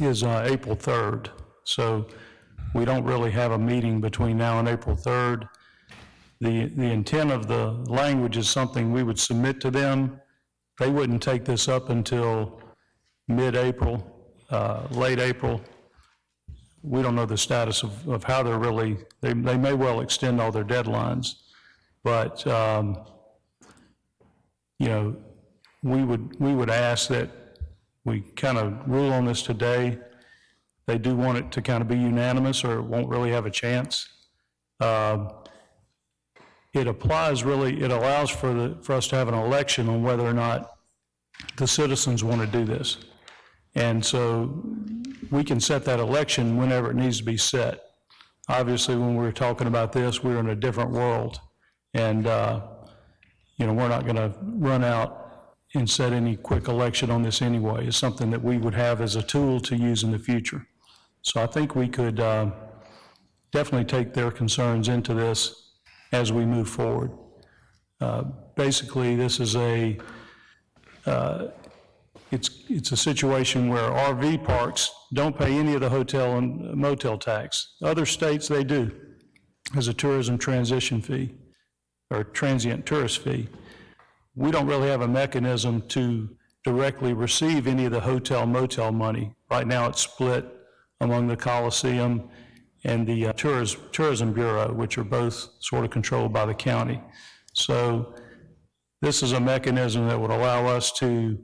is April 3rd. So we don't really have a meeting between now and April 3rd. The intent of the language is something we would submit to them. They wouldn't take this up until mid-April, late April. We don't know the status of how they're really, they may well extend all their deadlines, but, we would ask that we kind of rule on this today. They do want it to kind of be unanimous, or it won't really have a chance. It applies really, it allows for us to have an election on whether or not the citizens want to do this. And so we can set that election whenever it needs to be set. Obviously, when we were talking about this, we were in a different world. And, we're not going to run out and set any quick election on this anyway. It's something that we would have as a tool to use in the future. So I think we could definitely take their concerns into this as we move forward. Basically, this is it's a situation where RV parks don't pay any of the hotel and motel tax. Other states, they do, as a tourism transition fee or transient tourist fee. We don't really have a mechanism to directly receive any of the hotel motel money. Right now, it's split among the Coliseum and the Tourism Bureau, which are both sort of controlled by the county. So this is a mechanism that would allow us to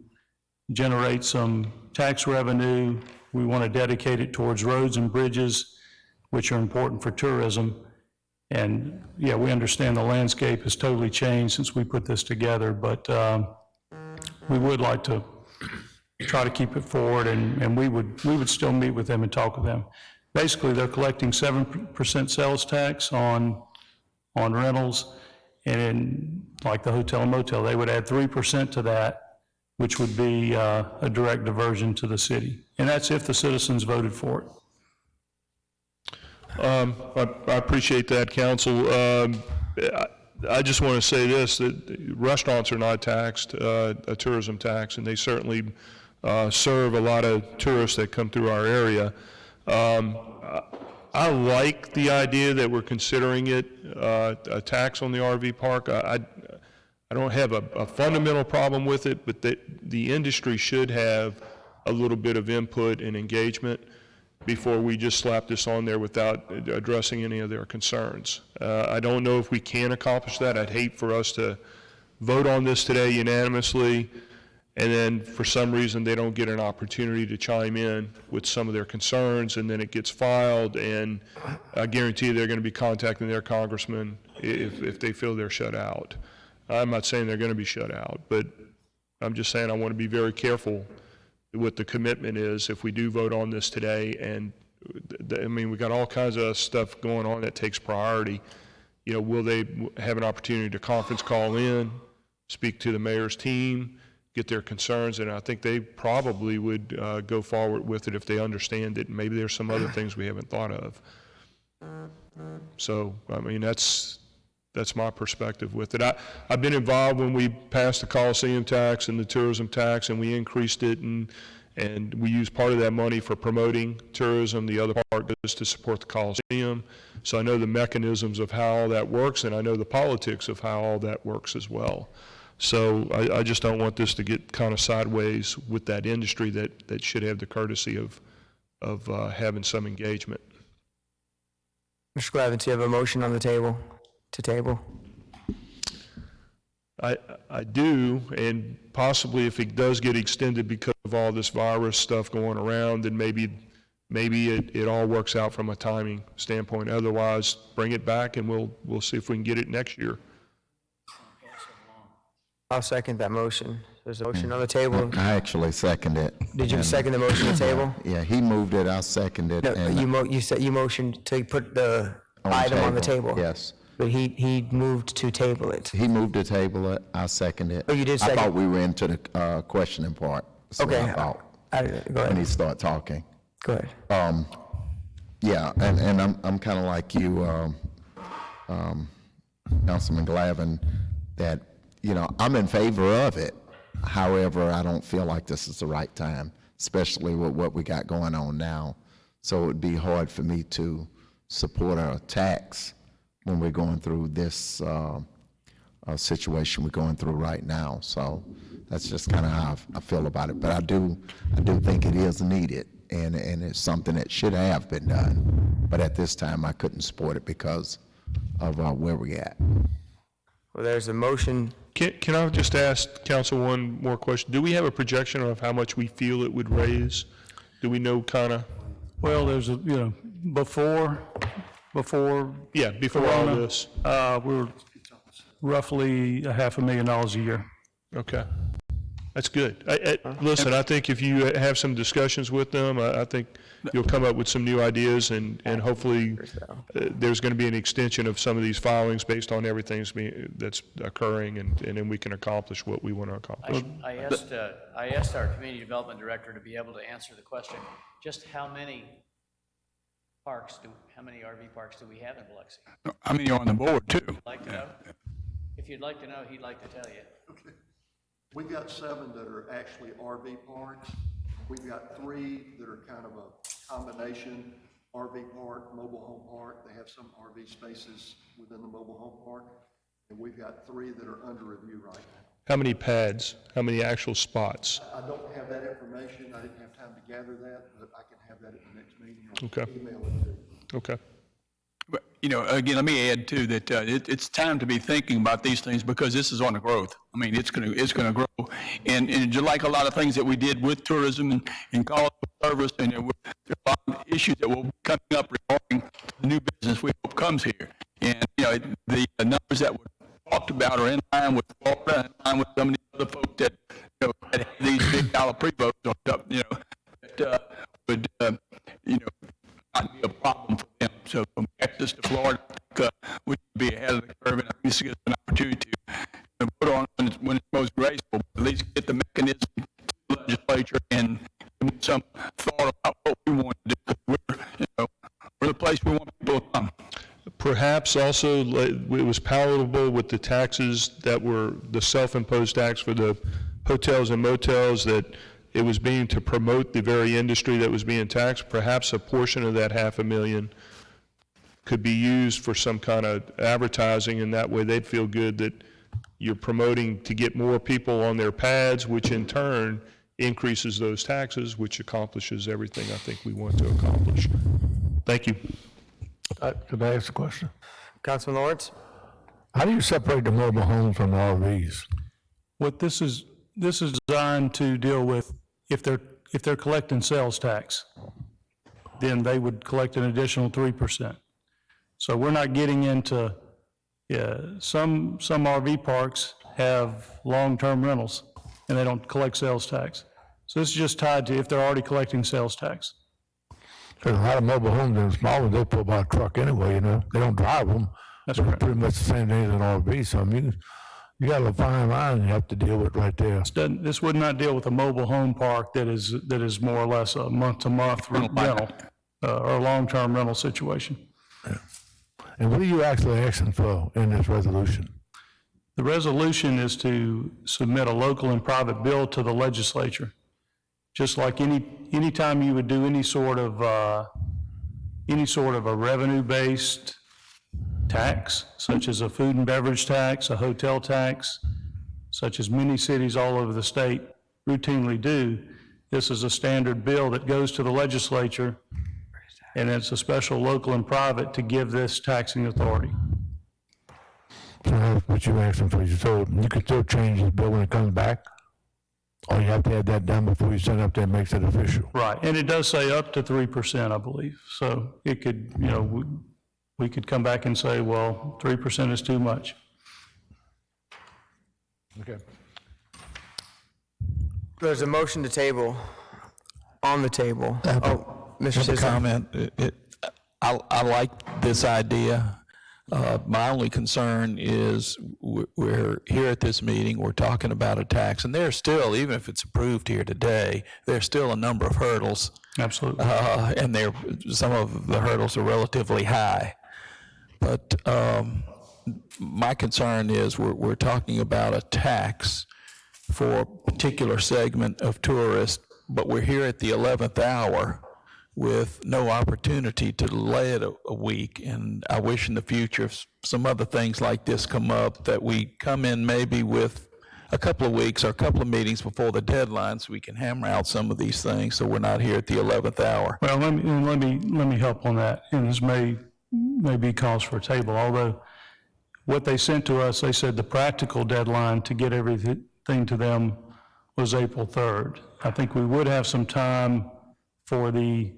generate some tax revenue. We want to dedicate it towards roads and bridges, which are important for tourism. And yeah, we understand the landscape has totally changed since we put this together, but we would like to try to keep it forward, and we would still meet with them and talk with them. Basically, they're collecting 7% sales tax on rentals, and in, like the hotel and motel, they would add 3% to that, which would be a direct diversion to the city. And that's if the citizens voted for it. I appreciate that, Council. I just want to say this, that restaurants are not taxed a tourism tax, and they certainly serve a lot of tourists that come through our area. I like the idea that we're considering it a tax on the RV park. I don't have a fundamental problem with it, but the industry should have a little bit of input and engagement before we just slap this on there without addressing any of their concerns. I don't know if we can accomplish that. I'd hate for us to vote on this today unanimously, and then for some reason they don't get an opportunity to chime in with some of their concerns, and then it gets filed, and I guarantee they're going to be contacting their congressman if they feel they're shut out. I'm not saying they're going to be shut out, but I'm just saying I want to be very careful what the commitment is if we do vote on this today. And I mean, we got all kinds of stuff going on that takes priority. Will they have an opportunity to conference call in, speak to the mayor's team, get their concerns? And I think they probably would go forward with it if they understand it. Maybe there's some other things we haven't thought of. So, I mean, that's my perspective with it. I've been involved when we passed the Coliseum tax and the tourism tax, and we increased it, and we use part of that money for promoting tourism. The other part goes to support the Coliseum. So I know the mechanisms of how all that works, and I know the politics of how all that works as well. So I just don't want this to get kind of sideways with that industry that should have the courtesy of having some engagement. Mr. Glavin, do you have a motion on the table? To table? I do, and possibly if it does get extended because of all this virus stuff going around, then maybe it all works out from a timing standpoint. Otherwise, bring it back and we'll see if we can get it next year. I'll second that motion. There's a motion on the table. I actually second it. Did you And- second the motion on the table? Yeah, he moved it, I seconded. No, and- you said, you motioned to put the On the item on the table, table. yes. But he moved to table it. He moved to table it, I seconded it. Oh, you did I second? thought we were into the questioning part. So Okay. I thought, Go when he ahead, started talking. go ahead. Yeah, and I'm kind of like you, Councilman Glavin, that, I'm in favor of it. However, I don't feel like this is the right time, especially with what we got going on now. So it would be hard for me to support a tax when we're going through this situation we're going through right now. So that's just kind of how I feel about it. But I do think it is needed, and it's something that should have been done. But at this time, I couldn't support it because of where we're at. Well, there's a motion. Can I just ask council one more question? Do we have a projection of how much we feel it would raise? Do we know kind of? Well, there's a, before Yeah, before all this. we're roughly $500,000 a year. Okay. That's good. Listen, I think if you have some discussions with them, I think you'll come up with some new ideas, and hopefully there's going to be an extension of some of these filings based on everything that's occurring, and then we can accomplish what we want to accomplish. I asked our community development director to be able to answer the question, just how many RV parks do we have in Biloxi? How many are on the board, too? Like to know? If you'd like to know, he'd like to tell you. Okay. We've got 7 that are actually RV parks. We've got 3 that are kind of a combination RV park, mobile home park. They have some RV spaces within the mobile home park. And we've got 3 that are under review right now. How many pads? How many actual spots? I don't have that information. I didn't have time to gather that, but I can have that at the next meeting. Or Okay. email it to you. Okay. But, again, let me add too that it's time to be thinking about these things because this is on the growth. I mean, it's going to grow, and just like a lot of things that we did with tourism and call service, and there are a lot of issues that will be coming up regarding the new business we hope comes here. And the numbers that were talked about are in line with Florida, in line with some of the other folks that that have these big dollar pre-votes on stuff. That would not be a problem for them. So from Texas to Florida, I think, we should be ahead of the curve, and I think this gives us an opportunity to put on when it's most graceful, at least get the mechanism to the legislature and some thought about what we want to do. We're the place we want people to come. Perhaps also it was palatable with the taxes that were the self-imposed tax for the hotels and motels, that it was being to promote the very industry that was being taxed. Perhaps a portion of that $500,000 could be used for some kind of advertising, and that way they'd feel good that you're promoting to get more people on their pads, which in turn increases those taxes, which accomplishes everything I think we want to accomplish. Thank you. Could I ask a question? Councilman Lawrence? How do you separate the mobile homes from the RVs? What this is designed to deal with, if they're collecting sales tax, then they would collect an additional 3%. So we're not getting into, some RV parks have long-term rentals and they don't collect sales tax. So this is just tied to if they're already collecting sales tax. There's a lot of mobile homes, and small ones, they pull by a truck anyway, They don't drive them. That's They're correct. pretty much the same thing as an RV, so I mean, you got a fine line you have to deal with right there. This would not deal with a mobile home park that is more or less a month-to-month rental, or a long-term rental situation. And what are you actually asking for in this resolution? The resolution is to submit a local and private bill to the legislature. Just like any time you would do any sort of a revenue-based tax, such as a food and beverage tax, a hotel tax, such as many cities all over the state routinely do, this is a standard bill that goes to the legislature, and it's a special local and private to give this taxing authority. So that's what you're asking for, so you can still change this bill when it comes back? Or you have to have that done before you send it up there and makes it official? Right, and it does say up to 3%, I believe. So it could, we could come back and say, well, 3% is too much. Okay. There's a motion to table on the table. Oh, Mr. Just a Citizen. comment. I like this idea. My only concern is we're here at this meeting, we're talking about a tax, and there's still, even if it's approved here today, there's still a number of hurdles. Absolutely. And some of the hurdles are relatively high. But my concern is we're talking about a tax for a particular segment of tourists, but we're here at the 11th hour with no opportunity to delay it a week. And I wish in the future, if some other things like this come up, that we come in maybe with a couple of weeks or a couple of meetings before the deadline so we can hammer out some of these things so we're not here at the 11th hour. Well, let me help on that. And this may be cause for a table, although what they sent to us, they said the practical deadline to get everything to them was April 3rd. I think we would have some time for the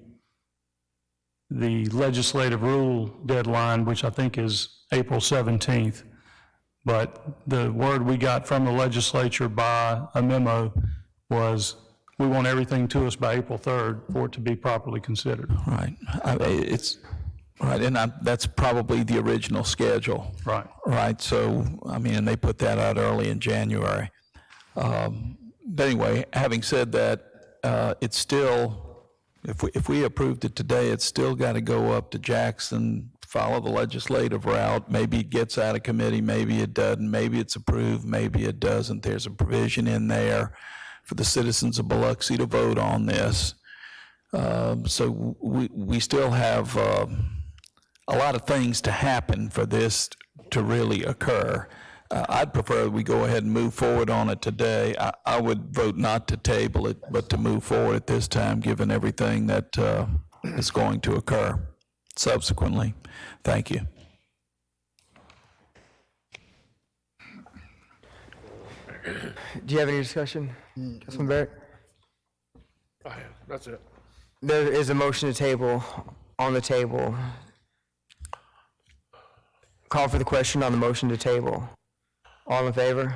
legislative rule deadline, which I think is April 17th. But the word we got from the legislature by a memo was, we want everything to us by April 3rd for it to be properly considered. Right. It's right, and that's probably the original schedule. Right. Right. So, I mean, and they put that out early in January. But anyway, having said that, it's still, if we approved it today, it's still got to go up to Jackson, follow the legislative route. Maybe it gets out of committee, maybe it doesn't, maybe it's approved, maybe it doesn't. There's a provision in there for the citizens of Biloxi to vote on this. So we still have a lot of things to happen for this to really occur. I'd prefer we go ahead and move forward on it today. I would vote not to table it, but to move forward at this time, given everything that is going to occur subsequently. Thank you. Do you have any discussion, Councilman Barrett? That's it. There is a motion to table on the table. Call for the question on the motion to table. All in favor?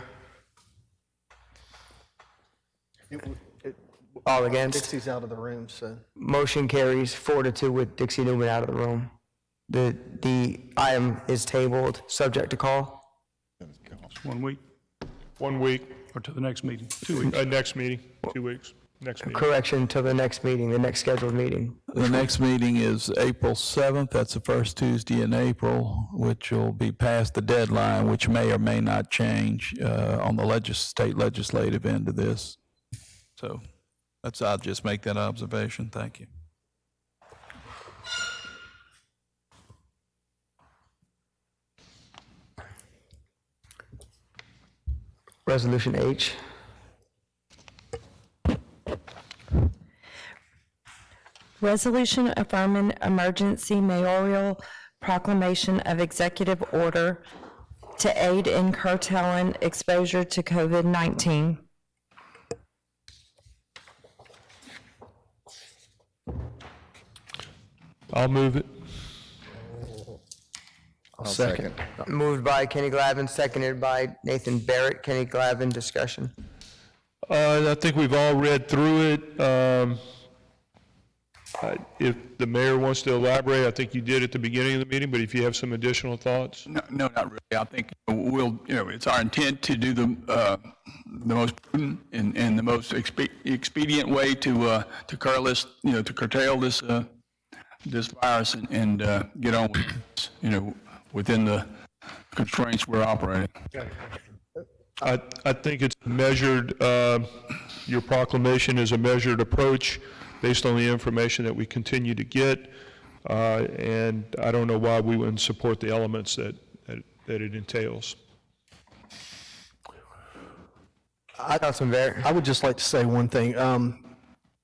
All against? Dixie's out of the room, so. Motion carries 4-2 with Dixie Newman out of the room. The item is tabled, subject to call. 1 week, 1 week, or to the next meeting, 2 weeks. next meeting, 2 weeks, next meeting. Correction to the next meeting, the next scheduled meeting. The next meeting is April 7th. That's the first Tuesday in April, which will be past the deadline, which may or may not change on the state legislative end of this. So I'll just make that observation. Thank you. Resolution H. Resolution affirming emergency mayoral proclamation of executive order to aid in curtailing exposure to COVID-19. I'll move it. I'll second. Moved by Kenny Glavin, seconded by Nathan Barrett. Kenny Glavin, discussion. I think we've all read through it. If the mayor wants to elaborate, I think you did at the beginning of the meeting, but if you have some additional thoughts? No, not really. I think it's our intent to do the most prudent and the most expedient way to curtail this virus and get on with this, within the constraints we're operating. I think it's measured, your proclamation is a measured approach based on the information that we continue to get, and I don't know why we wouldn't support the elements that it entails. Councilman Barrett. I would just like to say one thing.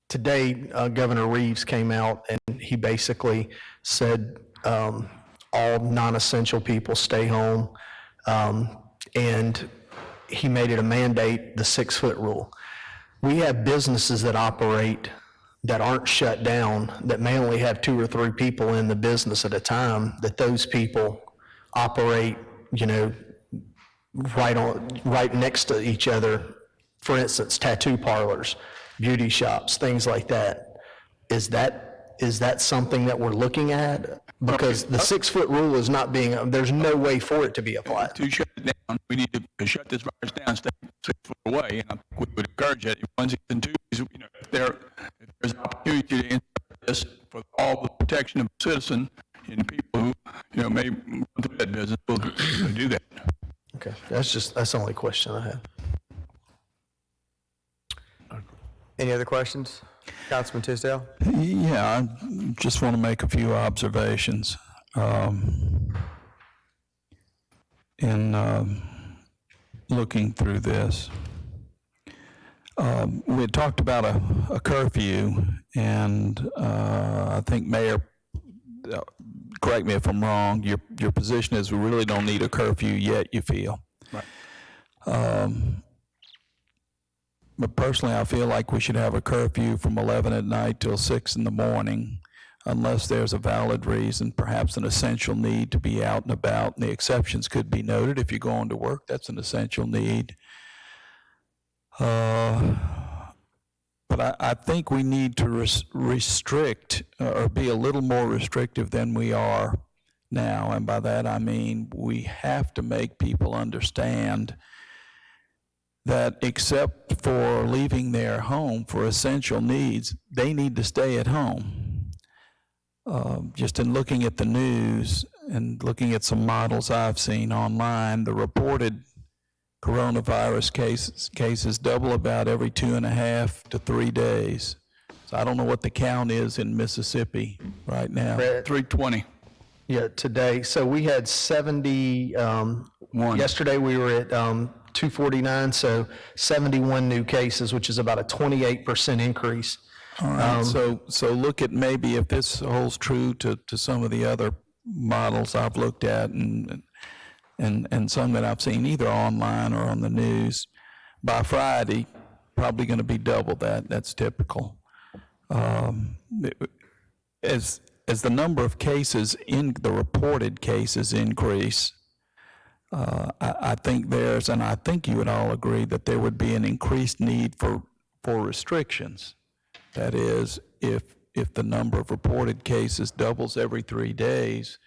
Today, Governor Reeves came out and he basically said all non-essential people stay home, and he made it a mandate, the 6-foot rule. We have businesses that operate that aren't shut down, that may only have 2 or 3 people in the business at a time, that those people operate, right next to each other for instance, tattoo parlors, beauty shops, things like that. Is that something that we're looking at? Because the 6-foot rule is not being, there's no way for it to be applied. To shut it down, we need to shut this virus down, stay 6 foot away, and I think we would encourage it. Onesies and twosies, you know, if there's an opportunity to insert this for all the protection of the citizen and people who, you know, may run through that business, we'll do that. Okay, that's the only question I have. Any other questions? Councilman Tisdale? Yeah, I just want to make a few observations. In looking through this, we had talked about a curfew, and I think Mayor, correct me if I'm wrong, your position is we really don't need a curfew yet, you feel? Right. But personally, I feel like we should have a curfew from 11 at night till 6 in the morning, unless there's a valid reason, perhaps an essential need to be out and about. And the exceptions could be noted. If you're going to work, that's an essential need. But I think we need to restrict or be a little more restrictive than we are now. And by that, I mean we have to make people understand that except for leaving their home for essential needs, they need to stay at home. Just in looking at the news and looking at some models I've seen online, the reported coronavirus cases double about every 2.5 to 3 days. So I don't know what the count is in Mississippi right now. 320. Yeah, today, so we had 71. Yesterday, we were at 249, so 71 new cases, which is about a 28% increase. All right, so look at maybe if this holds true to some of the other models I've looked at and some that I've seen either online or on the news, by Friday, probably going to be double that. That's typical. As the number of cases in the reported cases increase, I think and I think you would all agree that there would be an increased need for restrictions. That is, if the number of reported cases doubles every 3 days,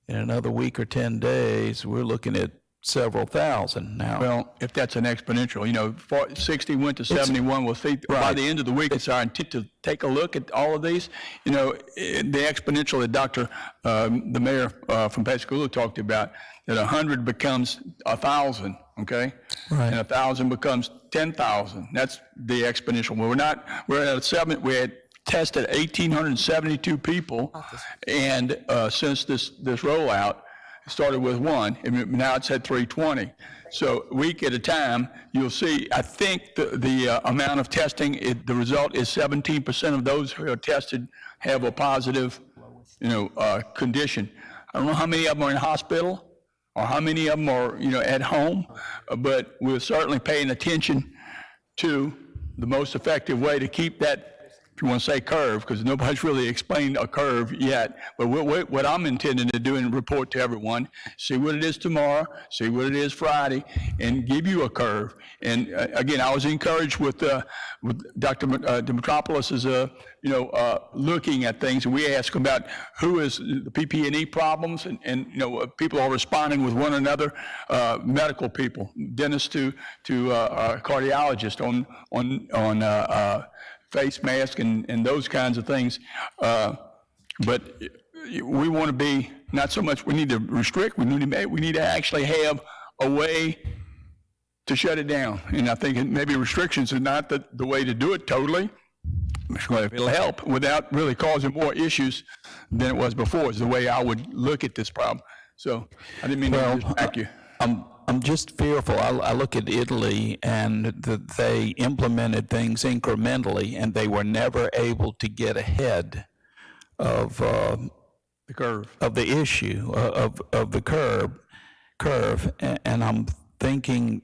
in another week or 10 days, we're looking at several thousand now. Well, if that's an exponential, you know, 60 went to 71, we'll see, by the end of the week, it's our intent to take a look at all of these. You know, the exponential that the mayor from Pascagoula talked about, that 100 becomes 1,000, okay? Right. And 1,000 becomes 10,000. That's the exponential. We're at 7, we had tested 1,872 people, and since this rollout, it started with 1, and now it's at 320. So a week at a time, you'll see, I think the amount of testing, the result is 17% of those who are tested have a positive, condition. I don't know how many of them are in hospital or how many of them are, at home, but we're certainly paying attention to the most effective way to keep that, if you want to say curve, because nobody's really explained a curve yet, but what I'm intending to do and report to everyone, see what it is tomorrow, see what it is Friday, and give you a curve. And again, I was encouraged with Dr. Dimitropoulos' looking at things, and we asked about who is the PP&E problems, and people are responding with one another, medical people, dentists to cardiologists on face mask and those kinds of things. But we want to be, not so much we need to restrict, we need to actually have a way to shut it down. And I think maybe restrictions is not the way to do it totally. It'll help without really causing more issues than it was before, is the way I would look at this problem. So I didn't mean to just back you. I'm just fearful. I look at Italy, and they implemented things incrementally, and they were never able to get ahead of the curve, of the issue of the curve. And I'm thinking,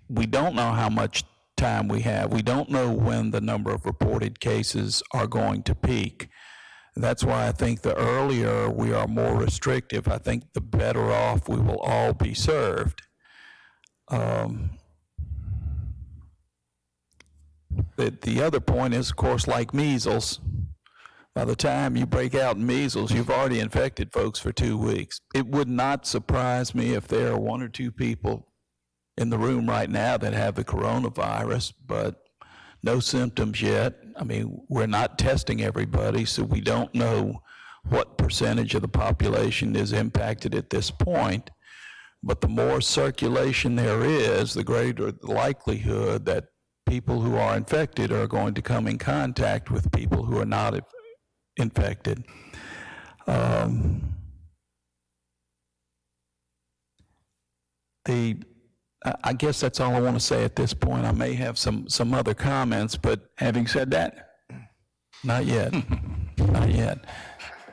we don't know how much time we have. We don't know when the number of reported cases are going to peak. That's why I think the earlier we are more restrictive, I think the better off we will all be served. the other point is, of course, like measles, by the time you break out in measles, you've already infected folks for 2 weeks. It would not surprise me if there are 1 or 2 people in the room right now that have the coronavirus, but no symptoms yet. I mean, we're not testing everybody, so we don't know what percentage of the population is impacted at this point. But the more circulation there is, the greater the likelihood that people who are infected are going to come in contact with people who are not infected. I guess that's all I want to say at this point. I may have some other comments, but Having said that, not yet. Not yet.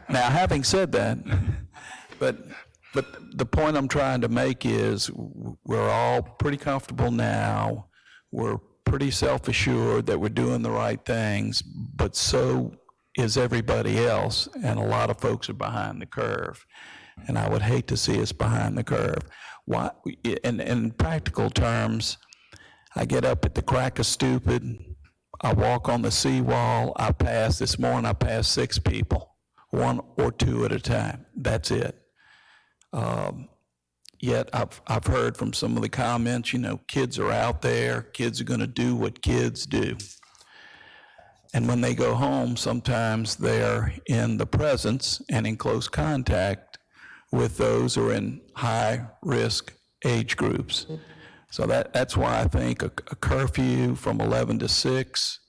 Now, having said that, but the point I'm trying to make is we're all pretty comfortable now. We're pretty self-assured that we're doing the right things, but so is everybody else, and a lot of folks are behind the curve. And I would hate to see us behind the curve. Why? In practical terms, I get up at the crack of stupid, I walk on the seawall, this morning I passed 6 people, 1 or 2 at a time. That's it. Yet I've heard from some of the comments, kids are out there, kids are going to do what kids do. And when they go home, sometimes they're in the presence and in close contact with those who are in high-risk age groups. So that's why I think a curfew from 11 to 6,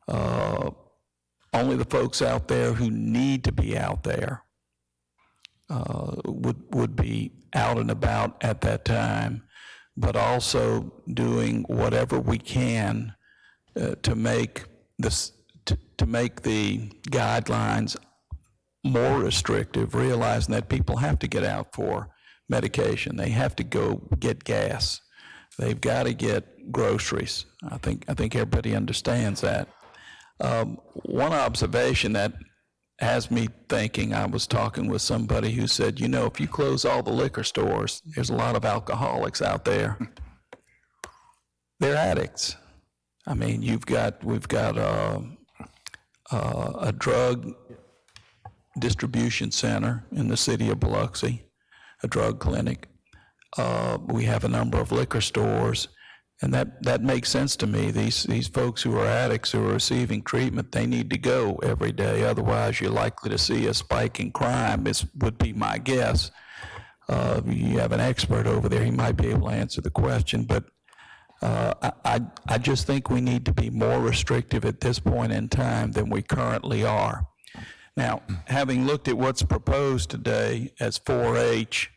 only the folks out there who need to be out there would be out and about at that time, but also doing whatever we can to make the guidelines more restrictive, realizing that people have to get out for medication. They have to go get gas. They've got to get groceries. I think everybody understands that. One observation that has me thinking, I was talking with somebody who said, if you close all the liquor stores, there's a lot of alcoholics out there. They're addicts. I mean, we've got a drug distribution center in the city of Biloxi, a drug clinic. We have a number of liquor stores, and that makes sense to me. These folks who are addicts who are receiving treatment, they need to go every day. Otherwise, you're likely to see a spike in crime, would be my guess. You have an expert over there, he might be able to answer the question, but I just think we need to be more restrictive at this point in time than we currently are. Now, having looked at what's proposed today as 4H,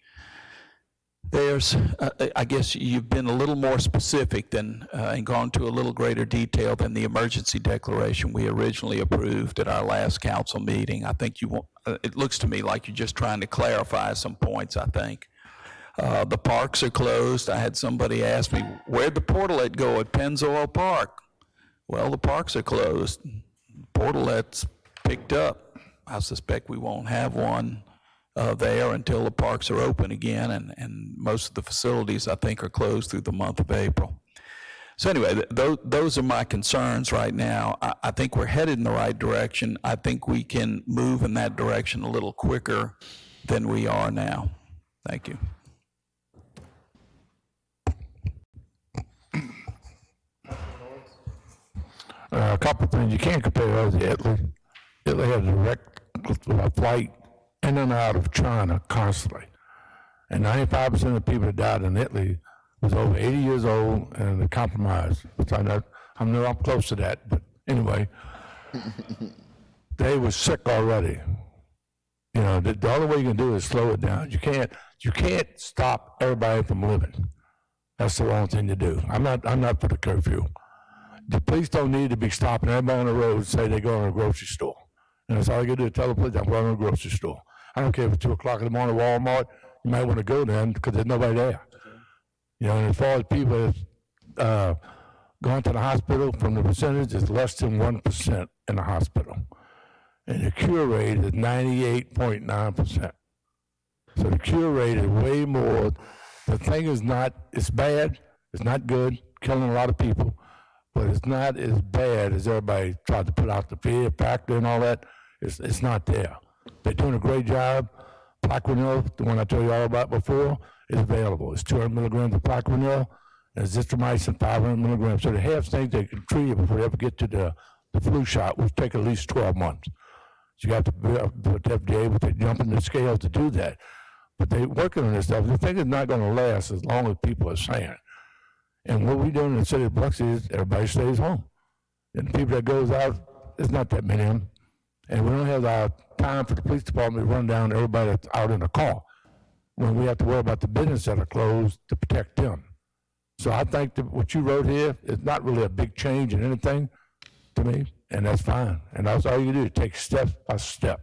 I guess you've been a little more specific than, and gone to a little greater detail than the emergency declaration we originally approved at our last council meeting. I think it looks to me like you're just trying to clarify some points, I think. The parks are closed. I had somebody ask me, where'd the portalet go at Pennzoil Park? Well, the parks are closed. Portalet's picked up. I suspect we won't have one there until the parks are open again, and most of the facilities, I think, are closed through the month of April. So anyway, those are my concerns right now. I think we're headed in the right direction. I think we can move in that direction a little quicker than we are now. Thank you. A couple of things. You can't compare us to Italy. Italy had a direct flight in and out of China constantly. And 95% of the people that died in Italy was over 80 years old and compromised. Which I know I'm close to that, but anyway, they were sick already. The only way you can do is slow it down. You can't stop everybody from living. That's the wrong thing to do. I'm not for the curfew. The police don't need to be stopping everybody on the road and say they're going to a grocery store. And that's all you can do, tell the police, I'm going to a grocery store. I don't care if it's 2 o'clock in the morning, Walmart, you might want to go then because there's nobody there. And as far as people going to the hospital, from the percentage, it's less than 1% in the hospital. And the cure rate is 98.9%. So the cure rate is way more. The thing is it's bad, it's not good, killing a lot of people, but it's not as bad as everybody tried to put out the fear factor and all that. It's not there. They're doing a great job. Plaquenil, the one I told you all about before, is available. It's 200 milligrams of Plaquenil, and azithromycin 500 milligrams. So they have things they can treat you before they ever get to the flu shot, which take at least 12 months. So you have to be FDA with the jumping the scale to do that. But they're working on this stuff. The thing is not going to last as long as people are saying. And what we do in the city of Biloxi is everybody stays home. And the people that goes out, there's not that many of them. And we don't have our time for the police department to run down everybody that's out in a car when we have to worry about the businesses that are closed to protect them. So I think that what you wrote here is not really a big change in anything to me, and that's fine. And that's all you do, take step by step.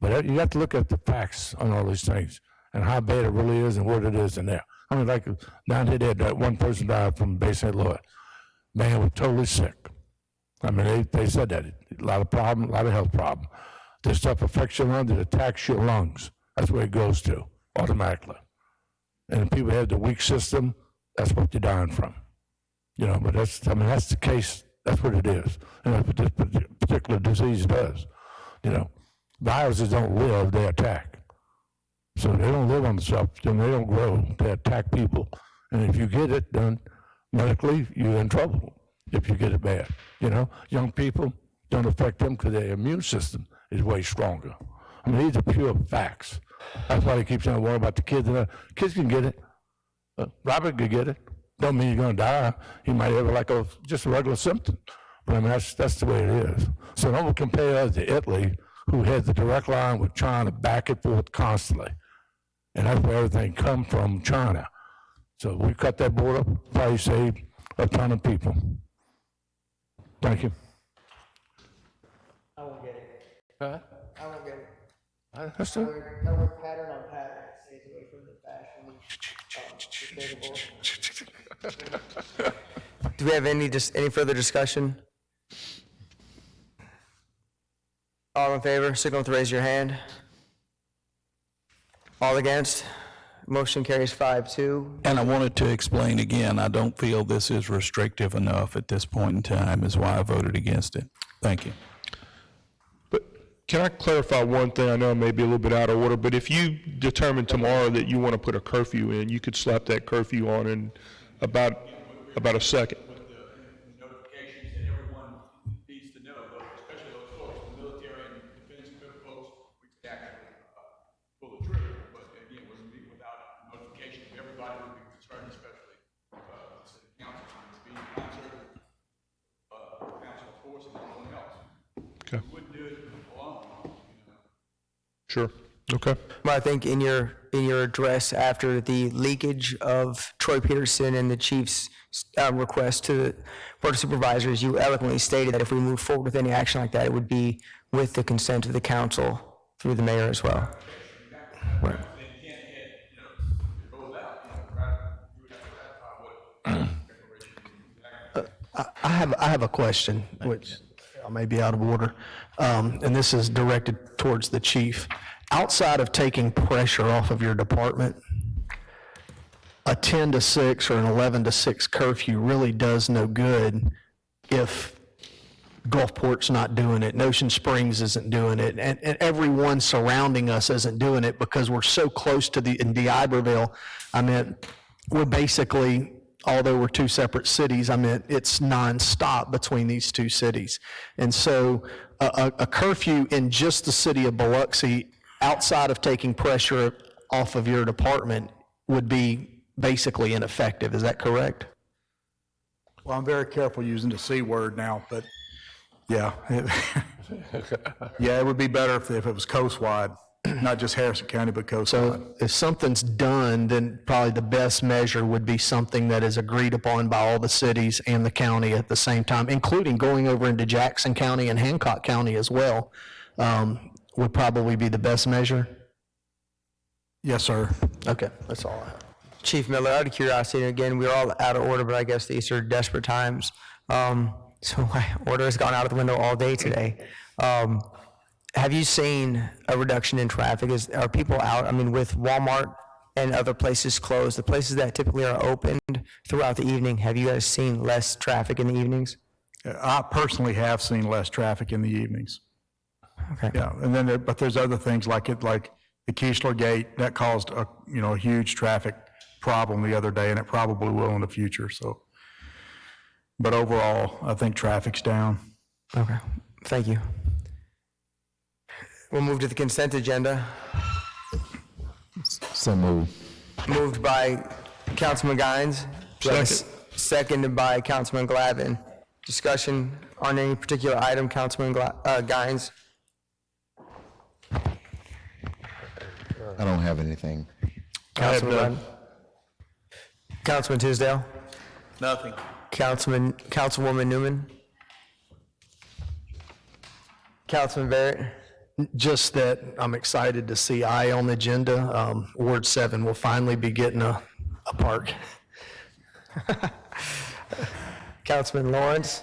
But you have to look at the facts on all these things and how bad it really is and what it is in there. I mean, like down here, that one person died from Bay St. Louis. Man was totally sick. I mean, they said that. A lot of problem, a lot of health problem. This stuff affects your lungs, it attacks your lungs. That's where it goes to, automatically. And if people have the weak system, that's what they're dying from. You know, but that's the case, that's what it is. And that's what this particular disease does. You know, viruses don't live, they attack. So they don't live on the surface, and they don't grow, they attack people. And if you get it, then medically, you're in trouble if you get it bad. You know, young people don't affect them because their immune system is way stronger. I mean, these are pure facts. That's why they keep saying, worry about the kids. Kids can get it. Robert could get it. Don't mean he's going to die. He might have just a regular symptom. But I mean, that's the way it is. So don't compare us to Italy, who has the direct line with China back and forth constantly. And that's where everything comes from, China. So we cut that border, probably saved a ton of people. Thank you. I won't get it. Huh? I won't get it. That's I it. wear pattern on pattern. It stays away from the fashion. Do we have any further discussion? All in favor, signal to raise your hand. All against? Motion carries 5-2. And I wanted to explain again, I don't feel this is restrictive enough at this point in time, is why I voted against it. Thank you. But can I clarify one thing? I know I may be a little bit out of order, but if you determine tomorrow that you want to put a curfew in, you could slap that curfew on in about a second. With the notifications that everyone needs to know, especially those folks, the military and defense folks, we could actually pull the trigger. But again, without notification of everybody would be concerned, especially the city council, being concerned, council force and everyone else. Okay. We wouldn't do it alone, you know. Sure. Okay. Well, I think in your address after the leakage of Troy Peterson and the chief's request to the Board of Supervisors, you eloquently stated that if we move forward with any action like that, it would be with the consent of the council through the mayor as well. Right. I have a question, which may be out of order, and this is directed towards the chief. Outside of taking pressure off of your department, a 10 to 6 or an 11 to 6 curfew really does no good if Gulfport's not doing it, Ocean Springs isn't doing it, and everyone surrounding us isn't doing it because we're so close to in Iberville. I mean, we're basically, although we're two separate cities, I mean, it's nonstop between these two cities. And so a curfew in just the city of Biloxi, outside of taking pressure off of your department, would be basically ineffective. Is that correct? Well, I'm very careful using the C word now, but yeah. Yeah, it would be better if it was coastwide, not just Harrison County, but coastwide. So if something's done, then probably the best measure would be something that is agreed upon by all the cities and the county at the same time, including going over into Jackson County and Hancock County as well, would probably be the best measure. Yes, sir. Okay, that's all I have. Chief Miller, out of curiosity, and again, we're all out of order, but I guess these are desperate times. So my order has gone out of the window all day today. Have you seen a reduction in traffic? Are people out? I mean, with Walmart and other places closed, the places that typically are opened throughout the evening, have you guys seen less traffic in the evenings? I personally have seen less traffic in the evenings. Okay. Yeah, and then, but there's other things like the Keesler Gate, that caused a huge traffic problem the other day, and it probably will in the future, so. But overall, I think traffic's down. Okay, thank you. We'll move to the consent agenda. So moved. Moved by Councilman Guines. Seconded by Councilman Glavin. Discussion on any particular item, Councilman Guines? I don't have anything. Councilman Glavin? Councilman Tisdale? Nothing. Councilwoman Newman? Councilman Barrett? Just that I'm excited to see I on the agenda. Ward 7 will finally be getting a park. Councilman Lawrence?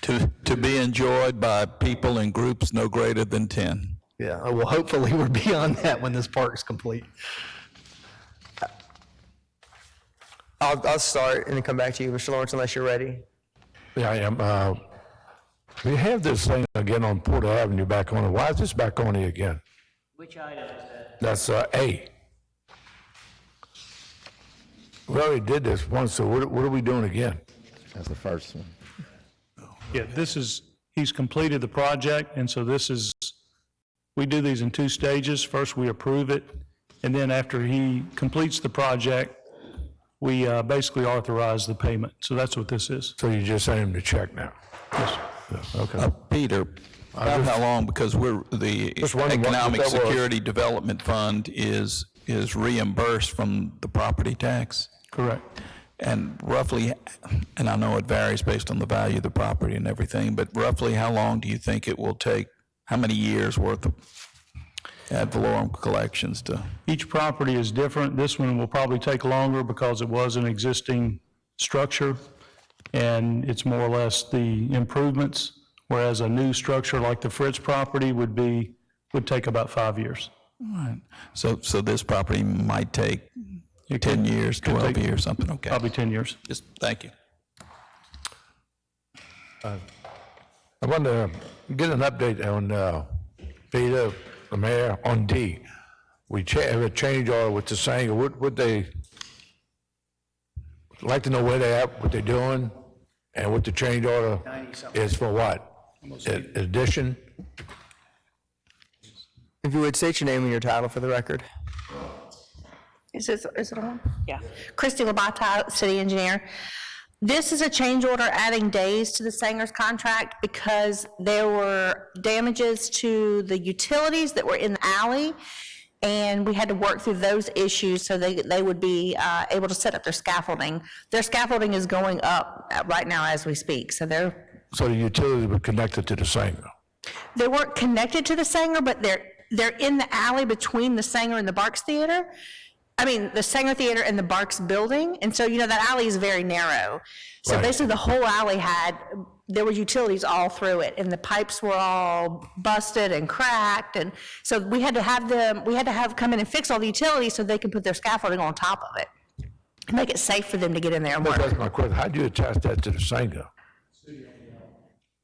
To be enjoyed by people in groups no greater than 10. Yeah, well, hopefully we're beyond that when this park's complete. I'll start and then come back to you, Mr. Lawrence, unless you're ready. Yeah, I am. We have this thing again on Porter Avenue back on it. Why is this back on it again? Which item is that? That's A. We already did this once, so what are we doing again? That's the first one. Yeah, he's completed the project, and so we do these in 2 stages. First, we approve it, and then after he completes the project, we basically authorize the payment. So that's what this is. So you just sent him the check now? Yes. Okay. Peter, about how long, because the Just wondering what Economic that was. Security Development Fund is reimbursed from the property tax? Correct. And roughly, and I know it varies based on the value of the property and everything, but roughly how long do you think it will take, how many years worth of ad valorem collections to? Each property is different. This one will probably take longer because it was an existing structure, and it's more or less the improvements, whereas a new structure like the Fritz property would take about 5 years. All right. So this property might take 10 years, 12 years, something, okay. Probably 10 years. Just, thank you. I want to get an update on Peter, the mayor, on D. We have a change order with the Sanger. Would they like to know where they're at, what they're doing, and what the change order is for what? Addition? If you would state your name and your title for the record. Is it on? Yeah. Christy Labata, city engineer. This is a change order adding days to the Sanger's contract because there were damages to the utilities that were in the alley, and we had to work through those issues so they would be able to set up their scaffolding. Their scaffolding is going up right now as we speak, so So the utilities were connected to the Sanger? they weren't connected to the Sanger, but they're in the alley between the Sanger and the Barks Theater. The Sanger Theater and the Barks building, and so, that alley is very narrow. So Right. basically, the whole alley there were utilities all through it, and the pipes were all busted and cracked, and so we had to have come in and fix all the utilities so they can put their scaffolding on top of it, make it safe for them to get in there and work. That's my question. How do you attach that to the Sanger?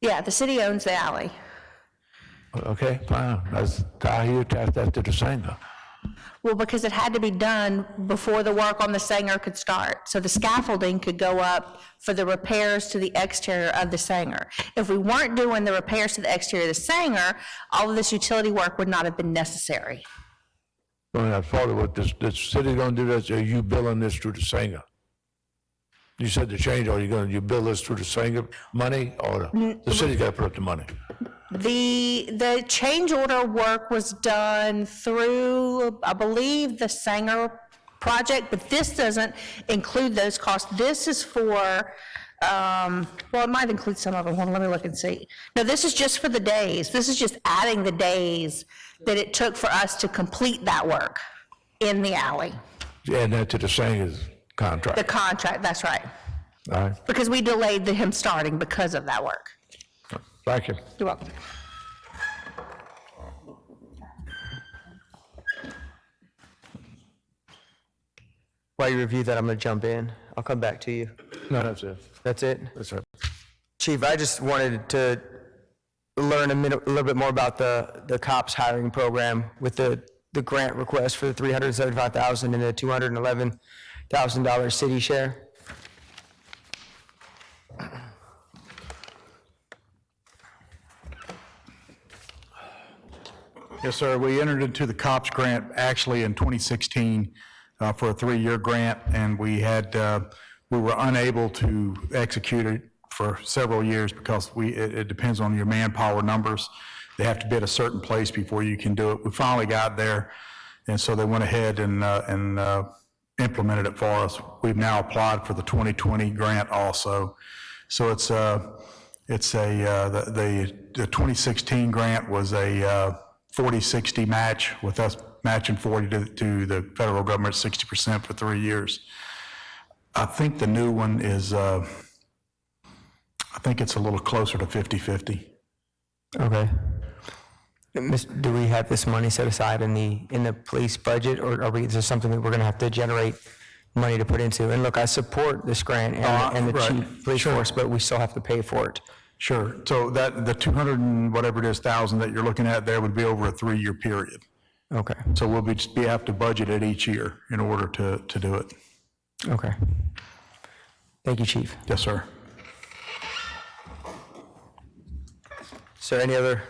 Yeah, the city owns the alley. Okay, fine. How do you attach that to the Sanger? Well, because it had to be done before the work on the Sanger could start. So the scaffolding could go up for the repairs to the exterior of the Sanger. If we weren't doing the repairs to the exterior of the Sanger, all of this utility work would not have been necessary. Well, that's part of what the city gonna do this, are you billing this through the Sanger? You said the change, or you bill this through the Sanger money, or the city gotta put up the money? The change order work was done through, I believe, the Sanger project, but this doesn't include those costs. This is for, it might include some of them. Hold on, let me look and see. No, this is just for the days. This is just adding the days that it took for us to complete that work in the alley. Add that to the Sanger's contract? The contract, that's right. All right, Because we delayed him starting because of that work. thank you. You're welcome. While you review that, I'm going to jump in. I'll come back to you. No, that's it. That's it? That's it. Chief, I just wanted to learn a little bit more about the cops hiring program with the grant request for the $375,000 and the $211,000 city share. Yes, sir. We entered into the COPS grant actually in 2016 for a 3-year grant, and we were unable to execute it for several years because it depends on your manpower numbers. They have to be at a certain place before you can do it. We finally got there, and so they went ahead and implemented it for us. We've now applied for the 2020 grant also. So the 2016 grant was a 40-60 match, with us matching 40 to the federal government, 60% for 3 years. I think the new one is, I think it's a little closer to 50-50. Okay. Do we have this money set aside in the police budget, or is there something that we're going to have to generate money to put into? And look, I support this grant and the right. chief police force, but we still have to pay for it. Sure. So the 200 and whatever it is thousand that you're looking at there would be over a 3-year period. Okay. So we'll have to budget it each year in order to do it. Okay. Thank you, Chief. Yes, sir. Is there any other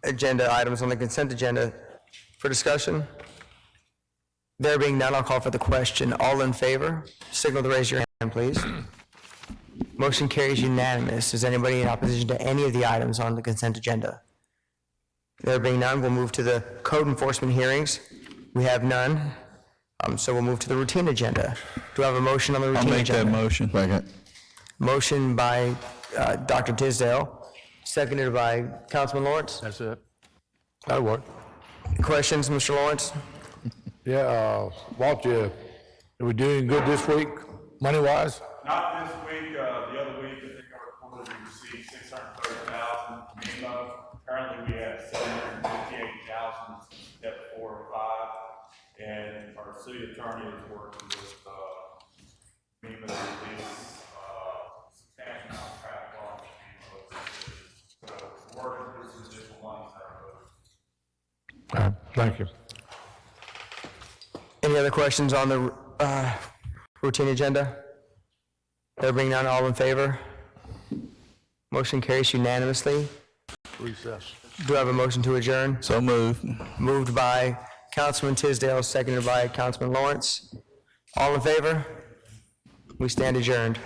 agenda items on the consent agenda for discussion? There being none, I'll call for the question. All in favor, signal to raise your hand, please. Motion carries unanimous. Is anybody in opposition to any of the items on the consent agenda? There being none, we'll move to the code enforcement hearings. We have none, so we'll move to the routine agenda. Do I have a motion on the routine agenda? I'll make that motion. Second. Motion by Dr. Tisdale, seconded by Councilman Lawrence. That's it. That'll work. Questions, Mr. Lawrence? Yeah, Walt, are we doing good this week, money-wise? Not this week, the other week, I think I reported we received $630,000 from FEMA. Currently, we have $758,000, step 4 or 5. And our city attorney is working with FEMA to release substantial amount of traffic laws from FEMA. So we're working through some additional monies that are owed. Thank you. Any other questions on the routine agenda? There being none, all in favor? Motion carries unanimously. Recess. Do I have a motion to adjourn? So moved. Moved by Councilman Tisdale, seconded by Councilman Lawrence. All in favor? We stand adjourned.